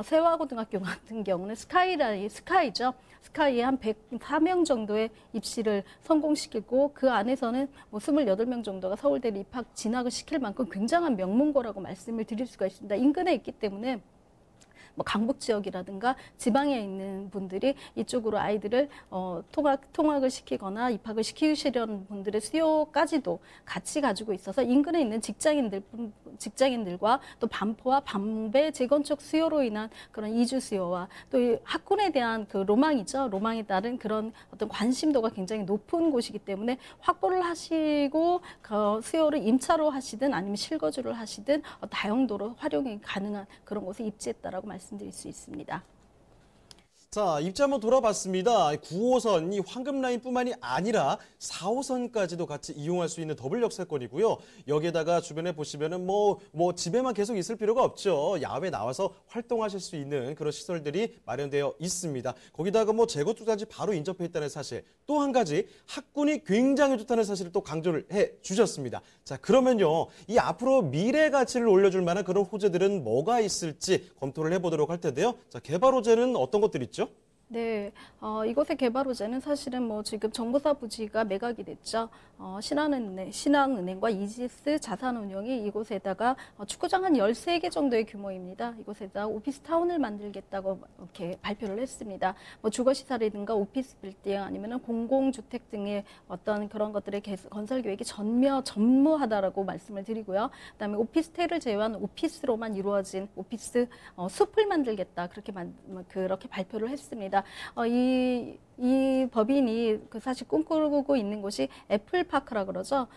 세화고등학교 같은 경우는 스카이죠. 스카이에 한 104명 정도의 입시를 성공시키고 그 안에서는 뭐 28명 정도가 서울대를 진학을 시킬 만큼 굉장한 명문고라고 말씀을 드릴 수가 있습니다. 인근에 있기 때문에 뭐 강북 지역이라든가 지방에 있는 분들이 이쪽으로 아이들을 통학을 시키거나 입학을 시키시려는 분들의 수요까지도 같이 가지고 있어서 인근에 있는 직장인들과 또 반포와 반배 재건축 수요로 인한 그런 이주 수요와 또 학군에 대한 그 로망이죠. 로망에 따른 그런 어떤 관심도가 굉장히 높은 곳이기 때문에 확보를 하시고 그 수요를 임차로 하시든 아니면 실거주를 하시든 다용도로 활용이 가능한 그런 곳에 입지했다라고 말씀드릴 수 있습니다. 자, 입지 한번 돌아봤습니다. 9호선, 이 황금라인뿐만이 아니라 4호선까지도 같이 이용할 수 있는 더블 역세권이고요. 여기에다가 주변에 보시면은 뭐 집에만 계속 있을 필요가 없죠. 야외 나와서 활동하실 수 있는 그런 시설들이 마련되어 있습니다. 거기다가 뭐 재건축단지 바로 인접해 있다는 사실, 또 한 가지 학군이 굉장히 좋다는 사실을 또 강조를 해 주셨습니다. 자, 그러면요, 이 앞으로 미래 가치를 올려줄 만한 그런 호재들은 뭐가 있을지 검토를 해보도록 할 텐데요. 자, 개발 호재는 어떤 것들이 있죠? 네, 이곳의 개발 호재는 사실은 뭐 지금 정보사 부지가 매각이 됐죠. 신한은행과 이지스 자산운용이 이곳에다가 축구장 한 13개 정도의 규모입니다. 이곳에다 오피스타운을 만들겠다고 이렇게 발표를 했습니다. 뭐 주거시설이든가 오피스 빌딩 아니면 공공주택 등의 어떤 그런 것들의 건설 계획이 전무하다라고 말씀을 드리고요. 그다음에 오피스텔을 제외한 오피스로만 이루어진 오피스 숲을 만들겠다 그렇게 발표를 했습니다. 이 법인이 사실 꿈꾸고 있는 곳이 애플파크라고 그러죠.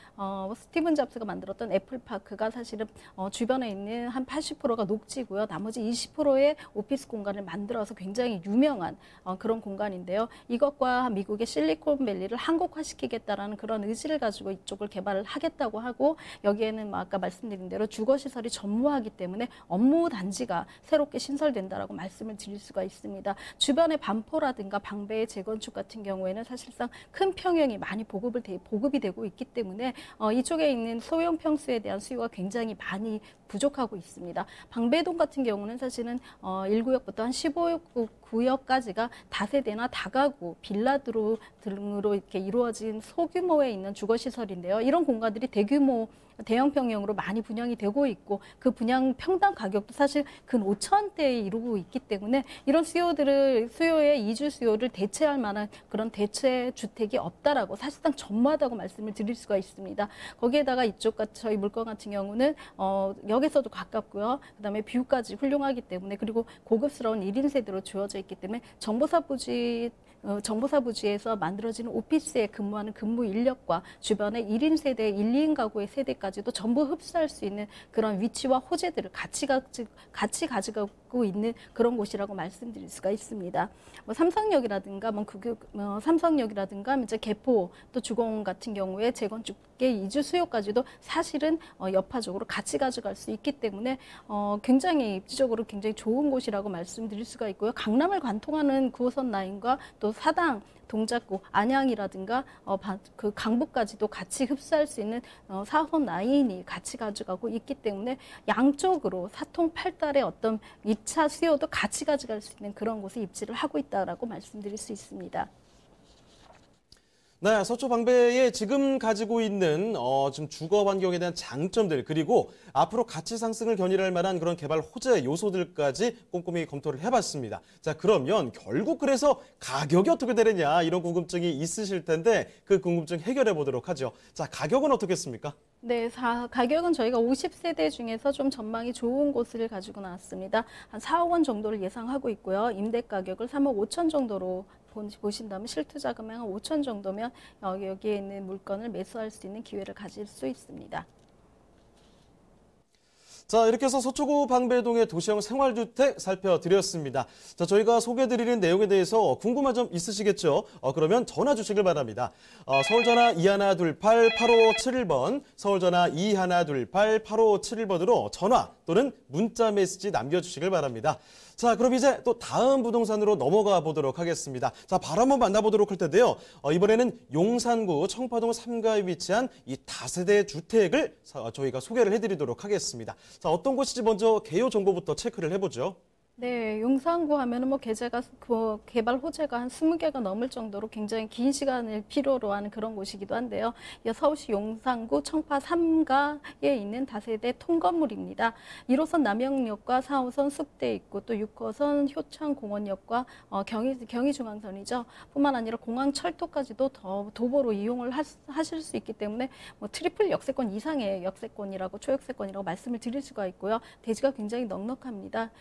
스티븐 잡스가 만들었던 애플파크가 사실은 주변에 있는 한 80%가 녹지고요. 나머지 20%의 오피스 공간을 만들어서 굉장히 유명한 그런 공간인데요. 이것과 미국의 실리콘밸리를 한국화시키겠다라는 그런 의지를 가지고 이쪽을 개발을 하겠다고 하고 여기에는 아까 말씀드린 대로 주거시설이 전무하기 때문에 업무 단지가 새롭게 신설된다라고 말씀을 드릴 수가 있습니다. 주변에 반포라든가 방배의 재건축 같은 경우에는 사실상 큰 평형이 많이 보급이 되고 있기 때문에 이쪽에 있는 소형 평수에 대한 수요가 굉장히 많이 부족하고 있습니다. 방배동 같은 경우는 사실은 1구역부터 한 15구역까지가 다세대나 다가구, 빌라 등으로 이렇게 이루어진 소규모에 있는 주거시설인데요. 이런 공간들이 대형 평형으로 많이 분양이 되고 있고 그 분양 평당 가격도 사실 근 5천대에 이루고 있기 때문에 이런 수요의 이주 수요를 대체할 만한 그런 대체 주택이 없다라고 사실상 전무하다고 말씀을 드릴 수가 있습니다. 거기에다가 이쪽 저희 물건 같은 경우는 역에서도 가깝고요. 그다음에 뷰까지 훌륭하기 때문에 그리고 고급스러운 1인 세대로 주어져 있기 때문에 정보사 부지에서 만들어지는 오피스에 근무하는 근무 인력과 주변의 1인 세대, 1, 2인 가구의 세대까지도 전부 흡수할 수 있는 그런 위치와 호재들을 같이 가져가고 있는 그런 곳이라고 말씀드릴 수가 있습니다. 삼성역이라든가 삼성역이라든가 이제 개포 또 주공 같은 경우에 재건축의 이주 수요까지도 사실은 여파적으로 같이 가져갈 수 있기 때문에 굉장히 입지적으로 굉장히 좋은 곳이라고 말씀드릴 수가 있고요. 강남을 관통하는 9호선 라인과 또 사당, 동작구, 안양이라든가 그 강북까지도 같이 흡수할 수 있는 4호선 라인이 같이 가져가고 있기 때문에 양쪽으로 사통팔달의 어떤 2차 수요도 같이 가져갈 수 있는 그런 곳에 입지를 하고 있다라고 말씀드릴 수 있습니다. 네, 서초 방배에 지금 가지고 있는 지금 주거 환경에 대한 장점들 그리고 앞으로 가치 상승을 견인할 만한 그런 개발 호재 요소들까지 꼼꼼히 검토를 해봤습니다. 자, 그러면 결국 그래서 가격이 어떻게 되느냐 이런 궁금증이 있으실 텐데 그 궁금증 해결해 보도록 하죠. 자, 가격은 어떻겠습니까? 네, 가격은 저희가 50세대 중에서 좀 전망이 좋은 곳을 가지고 나왔습니다. 한 4억 원 정도를 예상하고 있고요. 임대 가격을 3억 5천 정도로 보신다면 실투자 금액 한 5천 정도면 여기에 있는 물건을 매수할 수 있는 기회를 가질 수 있습니다. 자, 이렇게 해서 서초구 방배동의 도시형 생활주택 살펴드렸습니다. 자, 저희가 소개해드리는 내용에 대해서 궁금한 점 있으시겠죠? 그러면 전화 주시길 바랍니다. 서울전화 2128-8571번, 서울전화 2128-8571번으로 전화 또는 문자 메시지 남겨주시길 바랍니다. 자, 그럼 이제 또 다음 부동산으로 넘어가 보도록 하겠습니다. 자, 바로 한번 만나보도록 할 텐데요. 이번에는 용산구 청파동 3가에 위치한 이 다세대 주택을 저희가 소개를 해드리도록 하겠습니다. 자, 어떤 곳인지 먼저 개요 정보부터 체크를 해보죠. 네, 용산구 하면은 개발 호재가 한 20개가 넘을 정도로 굉장히 긴 시간을 필요로 하는 그런 곳이기도 한데요. 서울시 용산구 청파 3가에 있는 다세대 통건물입니다. 1호선 남영역과 4호선 숲대 입구 또 6호선 효창공원역과 경의중앙선이죠. 뿐만 아니라 공항철도까지도 더 도보로 이용을 하실 수 있기 때문에 트리플 역세권 이상의 역세권이라고 초역세권이라고 말씀을 드릴 수가 있고요. 대지가 굉장히 넉넉합니다.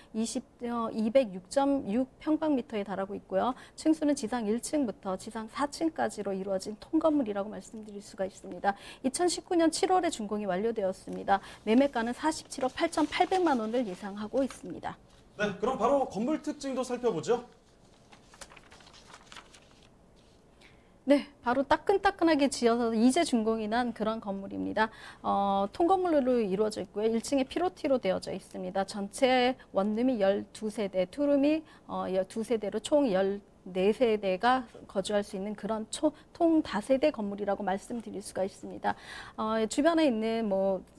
206.6평방미터에 달하고 있고요. 층수는 지상 1층부터 지상 4층까지로 이루어진 통건물이라고 말씀드릴 수가 있습니다. 2019년 7월에 준공이 완료되었습니다. 매매가는 47억 8,800만 원을 예상하고 있습니다. 네, 그럼 바로 건물 특징도 살펴보죠. 네, 바로 따끈따끈하게 지어서 이제 준공이 난 그런 건물입니다. 통건물로 이루어져 있고요. 1층에 피로티로 되어져 있습니다. 전체 원룸이 12세대, 투룸이 2세대로 총 14세대가 거주할 수 있는 그런 통 다세대 건물이라고 말씀드릴 수가 있습니다. 주변에 있는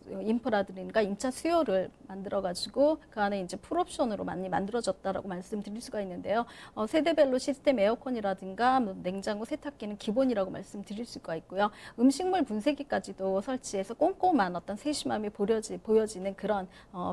인프라들인가 임차 수요를 만들어가지고 그 안에 이제 풀옵션으로 많이 만들어졌다라고 말씀드릴 수가 있는데요. 세대별로 시스템 에어컨이라든가 냉장고, 세탁기는 기본이라고 말씀드릴 수가 있고요. 음식물 분쇄기까지도 설치해서 꼼꼼한 어떤 세심함이 보여지는 그런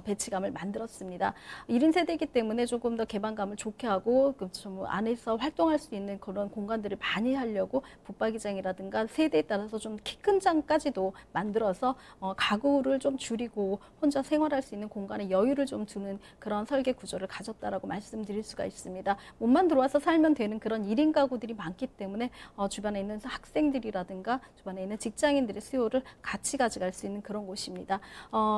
배치감을 만들었습니다. 1인 세대이기 때문에 조금 더 개방감을 좋게 하고 좀 안에서 활동할 수 있는 그런 공간들을 많이 하려고 붙박이장이라든가 세대에 따라서 좀 키 큰 장까지도 만들어서 가구를 좀 줄이고 혼자 생활할 수 있는 공간에 여유를 좀 두는 그런 설계 구조를 가졌다라고 말씀드릴 수가 있습니다. 몸만 들어와서 살면 되는 그런 1인 가구들이 많기 때문에 주변에 있는 학생들이라든가 주변에 있는 직장인들의 수요를 같이 가져갈 수 있는 그런 곳입니다.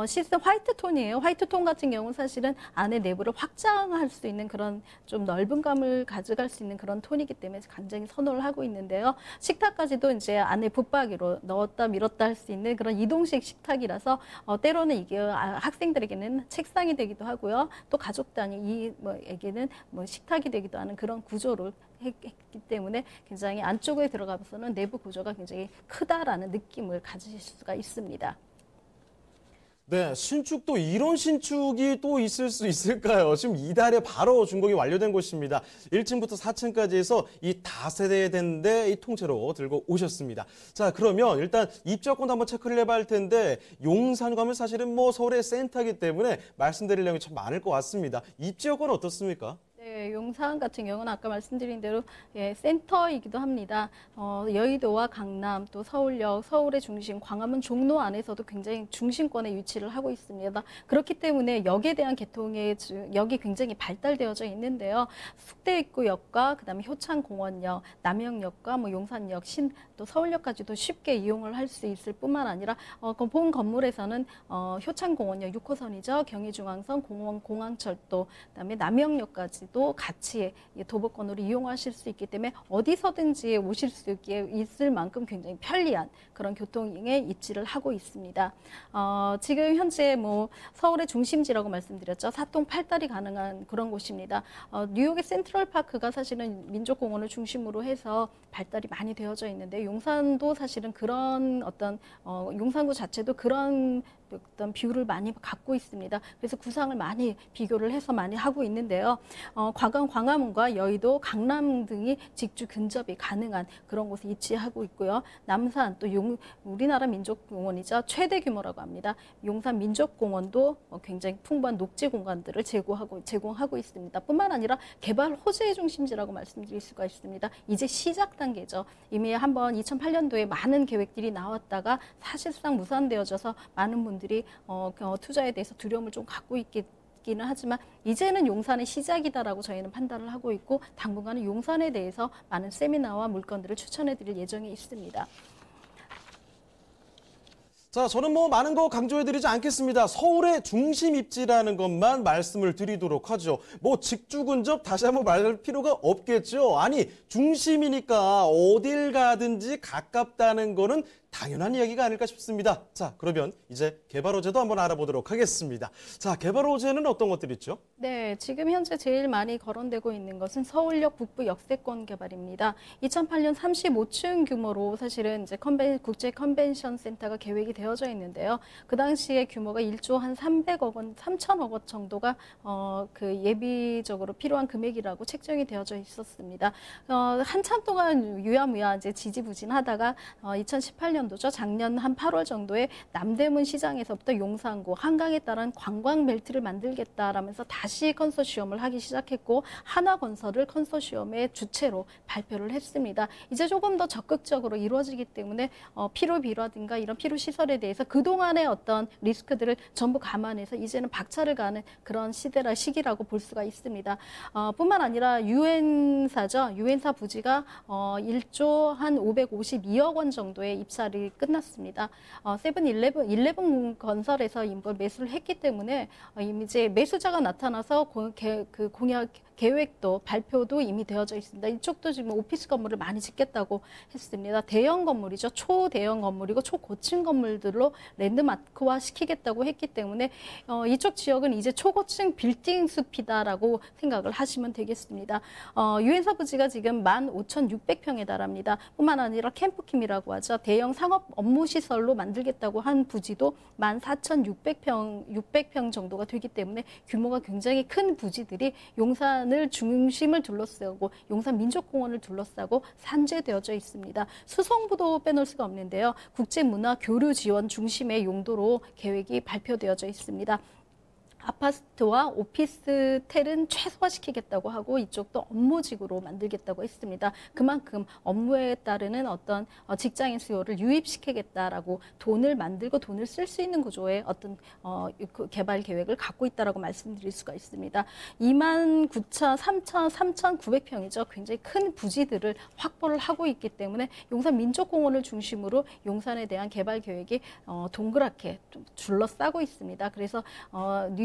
시스템 화이트톤이에요. 화이트톤 같은 경우는 사실은 안에 내부를 확장할 수 있는 그런 좀 넓은 감을 가져갈 수 있는 그런 톤이기 때문에 굉장히 선호를 하고 있는데요. 식탁까지도 이제 안에 붙박이로 넣었다 밀었다 할 수 있는 그런 이동식 식탁이라서 때로는 이게 학생들에게는 책상이 되기도 하고요. 또 가족 단위에게는 식탁이 되기도 하는 그런 구조를 했기 때문에 굉장히 안쪽에 들어가서는 내부 구조가 굉장히 크다라는 느낌을 가지실 수가 있습니다. 네, 신축도 이런 신축이 또 있을 수 있을까요? 지금 이달에 바로 준공이 완료된 곳입니다. 1층부터 4층까지 해서 이 다세대에 됐는데 이 통째로 들고 오셨습니다. 자, 그러면 일단 입지여건도 한번 체크를 해봐야 할 텐데 용산 가면 사실은 서울의 센터이기 때문에 말씀드릴 내용이 참 많을 것 같습니다. 입지여건은 어떻습니까? 네, 용산 같은 경우는 아까 말씀드린 대로 센터이기도 합니다. 여의도와 강남, 또 서울역, 서울의 중심, 광화문 종로 안에서도 굉장히 중심권에 위치를 하고 있습니다. 그렇기 때문에 역에 대한 역이 굉장히 발달되어져 있는데요. 숙대입구역과 그다음에 효창공원역, 남영역과 용산역, 또 서울역까지도 쉽게 이용을 할 수 있을 뿐만 아니라 본 건물에서는 효창공원역 6호선이죠. 경의중앙선, 공항철도, 그다음에 남영역까지 또 같이 도보권으로 이용하실 수 있기 때문에 어디서든지 오실 수 있을 만큼 굉장히 편리한 그런 교통에 입지를 하고 있습니다. 지금 현재 서울의 중심지라고 말씀드렸죠. 사통 팔달이 가능한 그런 곳입니다. 뉴욕의 센트럴파크가 사실은 민족공원을 중심으로 해서 발달이 많이 되어져 있는데 용산도 사실은 그런 용산구 자체도 그런 어떤 비율을 많이 갖고 있습니다. 그래서 구상을 많이 비교를 해서 많이 하고 있는데요. 광화문과 여의도, 강남 등이 직주 근접이 가능한 그런 곳에 위치하고 있고요. 남산 또 우리나라 민족공원이자 최대 규모라고 합니다. 용산 민족공원도 굉장히 풍부한 녹지 공간들을 제공하고 있습니다. 뿐만 아니라 개발 호재의 중심지라고 말씀드릴 수가 있습니다. 이제 시작 단계죠. 이미 한번 2008년도에 많은 계획들이 나왔다가 사실상 무산되어져서 많은 분들이 투자에 대해서 두려움을 좀 갖고 있기는 하지만 이제는 용산의 시작이다라고 저희는 판단을 하고 있고 당분간은 용산에 대해서 많은 세미나와 물건들을 추천해 드릴 예정에 있습니다. 자, 저는 많은 거 강조해드리지 않겠습니다. 서울의 중심 입지라는 것만 말씀을 드리도록 하죠. 직주 근접 다시 한번 말할 필요가 없겠죠. 아니, 중심이니까 어딜 가든지 가깝다는 거는 당연한 이야기가 아닐까 싶습니다. 자, 그러면 이제 개발 호재도 한번 알아보도록 하겠습니다. 자, 개발 호재는 어떤 것들이 있죠? 네, 지금 현재 제일 많이 거론되고 있는 것은 서울역 북부 역세권 개발입니다. 2008년 35층 규모로 사실은 이제 국제 컨벤션 센터가 계획이 되어져 있는데요. 그 당시에 규모가 1조 한 300억 원, 3천억 원 정도가 예비적으로 필요한 금액이라고 책정이 되어져 있었습니다. 한참 동안 유야무야 이제 지지부진하다가 2018년도죠. 작년 한 8월 정도에 남대문 시장에서부터 용산구, 한강에 따른 관광 벨트를 만들겠다라면서 다시 컨소시엄을 하기 시작했고 하나건설을 컨소시엄의 주체로 발표를 했습니다. 이제 조금 더 적극적으로 이루어지기 때문에 피로비라든가 이런 피로시설에 대해서 그동안의 어떤 리스크들을 전부 감안해서 이제는 박차를 가는 그런 시기라고 볼 수가 있습니다. 뿐만 아니라 유엔사죠. 유엔사 부지가 1조 한 552억 원 정도의 입찰이 끝났습니다. 세븐일레븐 건설에서 매수를 했기 때문에 이제 매수자가 나타나서 그 공약 계획도 발표도 이미 되어져 있습니다. 이쪽도 지금 오피스 건물을 많이 짓겠다고 했습니다. 대형 건물이죠. 초대형 건물이고 초고층 건물들로 랜드마크화 시키겠다고 했기 때문에 이쪽 지역은 이제 초고층 빌딩 숲이다라고 생각을 하시면 되겠습니다. 유엔사 부지가 지금 15,600평에 달합니다. 뿐만 아니라 캠프킴이라고 하죠. 대형 상업 업무 시설로 만들겠다고 한 부지도 14,600평 정도가 되기 때문에 규모가 굉장히 큰 부지들이 용산을 중심을 둘러싸고 용산 민족공원을 둘러싸고 산재되어져 있습니다. 수성구도 빼놓을 수가 없는데요. 국제문화 교류 지원 중심의 용도로 계획이 발표되어져 있습니다. 아파트와 오피스텔은 최소화시키겠다고 하고 이쪽도 업무지구로 만들겠다고 했습니다. 그만큼 업무에 따르는 어떤 직장인 수요를 유입시키겠다라고 돈을 만들고 돈을 쓸 수 있는 구조의 어떤 개발 계획을 갖고 있다라고 말씀드릴 수가 있습니다. 3,900평이죠. 굉장히 큰 부지들을 확보를 하고 있기 때문에 용산 민족공원을 중심으로 용산에 대한 개발 계획이 동그랗게 좀 둘러싸고 있습니다. 그래서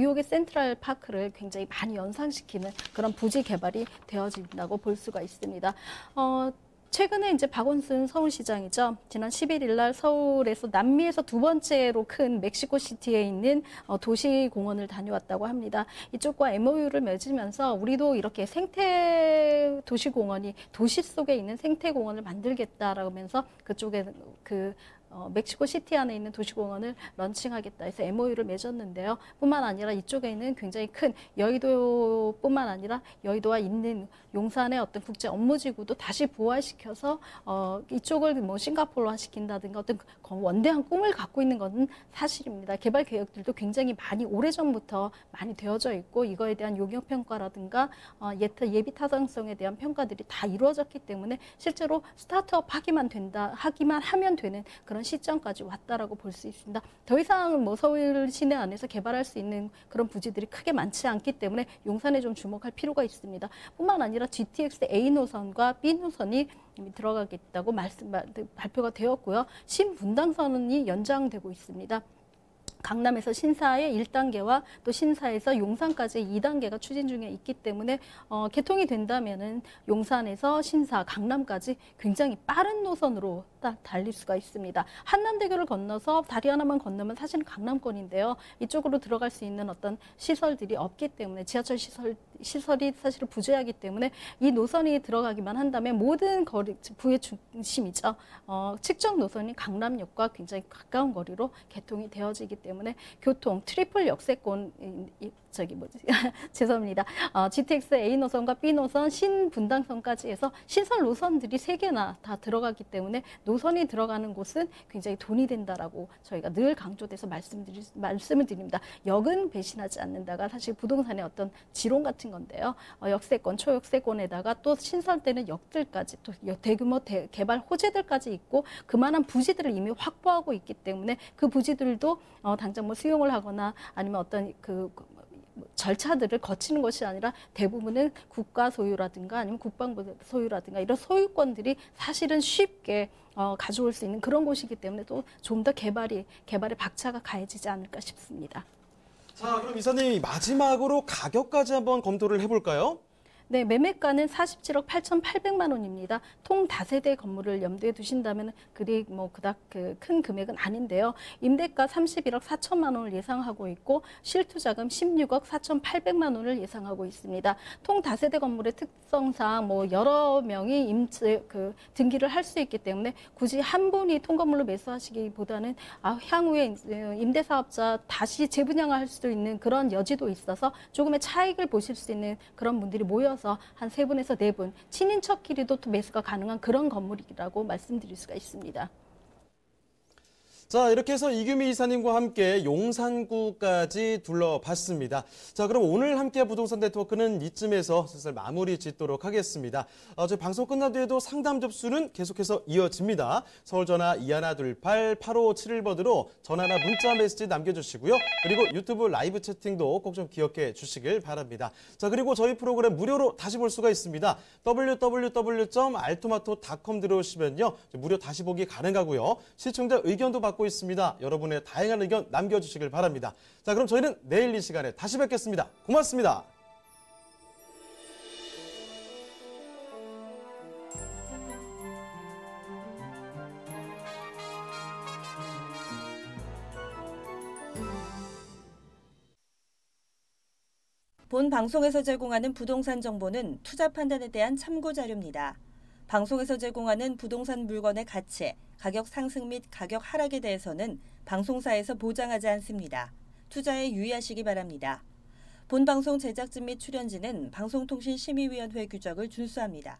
뉴욕의 센트럴 파크를 굉장히 많이 연상시키는 그런 부지 개발이 되어진다고 볼 수가 있습니다. 최근에 이제 박원순 서울시장이죠. 지난 11일 날 서울에서 남미에서 두 번째로 큰 멕시코시티에 있는 도시공원을 다녀왔다고 합니다. 이쪽과 MOU를 맺으면서 우리도 이렇게 생태 도시공원이 도시 속에 있는 생태공원을 만들겠다라면서 그쪽에 멕시코 시티 안에 있는 도시공원을 런칭하겠다 해서 MOU를 맺었는데요. 뿐만 아니라 이쪽에 있는 굉장히 큰 여의도뿐만 아니라 여의도와 있는 용산의 어떤 국제 업무지구도 다시 부활시켜서 이쪽을 뭐 싱가포르화 시킨다든가 어떤 원대한 꿈을 갖고 있는 것은 사실입니다. 개발 계획들도 굉장히 많이 오래전부터 많이 되어져 있고 이거에 대한 용역 평가라든가 예비 타당성에 대한 평가들이 다 이루어졌기 때문에 실제로 스타트업 하기만 하면 되는 그런 시점까지 왔다라고 볼 수 있습니다. 더 이상 뭐 서울 시내 안에서 개발할 수 있는 그런 부지들이 크게 많지 않기 때문에 용산에 좀 주목할 필요가 있습니다. 뿐만 아니라 GTX A 노선과 B 노선이 들어가겠다고 발표가 되었고요. 신분당선이 연장되고 있습니다. 강남에서 신사의 1단계와 또 신사에서 용산까지 2단계가 추진 중에 있기 때문에 개통이 된다면은 용산에서 신사, 강남까지 굉장히 빠른 노선으로 달릴 수가 있습니다. 한남대교를 건너서 다리 하나만 건너면 사실은 강남권인데요. 이쪽으로 들어갈 수 있는 어떤 시설들이 없기 때문에 지하철 시설이 사실은 부재하기 때문에 이 노선이 들어가기만 한다면 모든 부의 중심이죠. 측정 노선이 강남역과 굉장히 가까운 거리로 개통이 되어지기 때문에 교통 트리플 역세권 죄송합니다. GTX A 노선과 B 노선, 신분당선까지 해서 시설 노선들이 3개나 다 들어가기 때문에 노선이 들어가는 곳은 굉장히 돈이 된다라고 저희가 늘 강조돼서 말씀을 드립니다. 역은 배신하지 않는다가 사실 부동산의 어떤 지론 같은 건데요. 역세권, 초역세권에다가 또 신설되는 역들까지 또 대규모 개발 호재들까지 있고 그만한 부지들을 이미 확보하고 있기 때문에 그 부지들도 당장 뭐 수용을 하거나 아니면 어떤 절차들을 거치는 것이 아니라 대부분은 국가 소유라든가 아니면 국방부 소유라든가 이런 소유권들이 사실은 쉽게 가져올 수 있는 그런 곳이기 때문에 또 좀 더 개발에 박차가 가해지지 않을까 싶습니다. 자, 그럼 이사님 마지막으로 가격까지 한번 검토를 해볼까요? 네, 매매가는 47억 8,800만 원입니다. 통 다세대 건물을 염두에 두신다면 그리 뭐 그닥 큰 금액은 아닌데요. 임대가 31억 4천만 원을 예상하고 있고 실투자금 16억 4,800만 원을 예상하고 있습니다. 통 다세대 건물의 특성상 뭐 여러 명이 등기를 할 수 있기 때문에 굳이 한 분이 통건물로 매수하시기보다는 향후에 임대사업자 다시 재분양할 수 있는 그런 여지도 있어서 조금의 차익을 보실 수 있는 그런 분들이 모여서 한 3분에서 4분, 친인척끼리도 또 매수가 가능한 그런 건물이라고 말씀드릴 수가 있습니다. 자, 이렇게 해서 이규미 이사님과 함께 용산구까지 둘러봤습니다. 자, 그럼 오늘 함께 부동산 네트워크는 이쯤에서 슬슬 마무리 짓도록 하겠습니다. 저희 방송 끝난 뒤에도 상담 접수는 계속해서 이어집니다. 서울전화 2128-8571번으로 전화나 문자 메시지 남겨주시고요. 그리고 유튜브 라이브 채팅도 꼭 좀 기억해 주시길 바랍니다. 자, 그리고 저희 프로그램 무료로 다시 볼 수가 있습니다. www.altomato.com 들어오시면요. 무료 다시 보기 가능하고요. 시청자 의견도 받고 있습니다. 여러분의 다양한 의견 남겨주시길 바랍니다. 자, 그럼 저희는 내일 이 시간에 다시 뵙겠습니다. 고맙습니다. 본 방송에서 제공하는 부동산 정보는 투자 판단에 대한 참고 자료입니다. 방송에서 제공하는 부동산 물건의 가치, 가격 상승 및 가격 하락에 대해서는 방송사에서 보장하지 않습니다. 투자에 유의하시기 바랍니다. 본 방송 제작진 및 출연진은 방송통신심의위원회 규정을 준수합니다.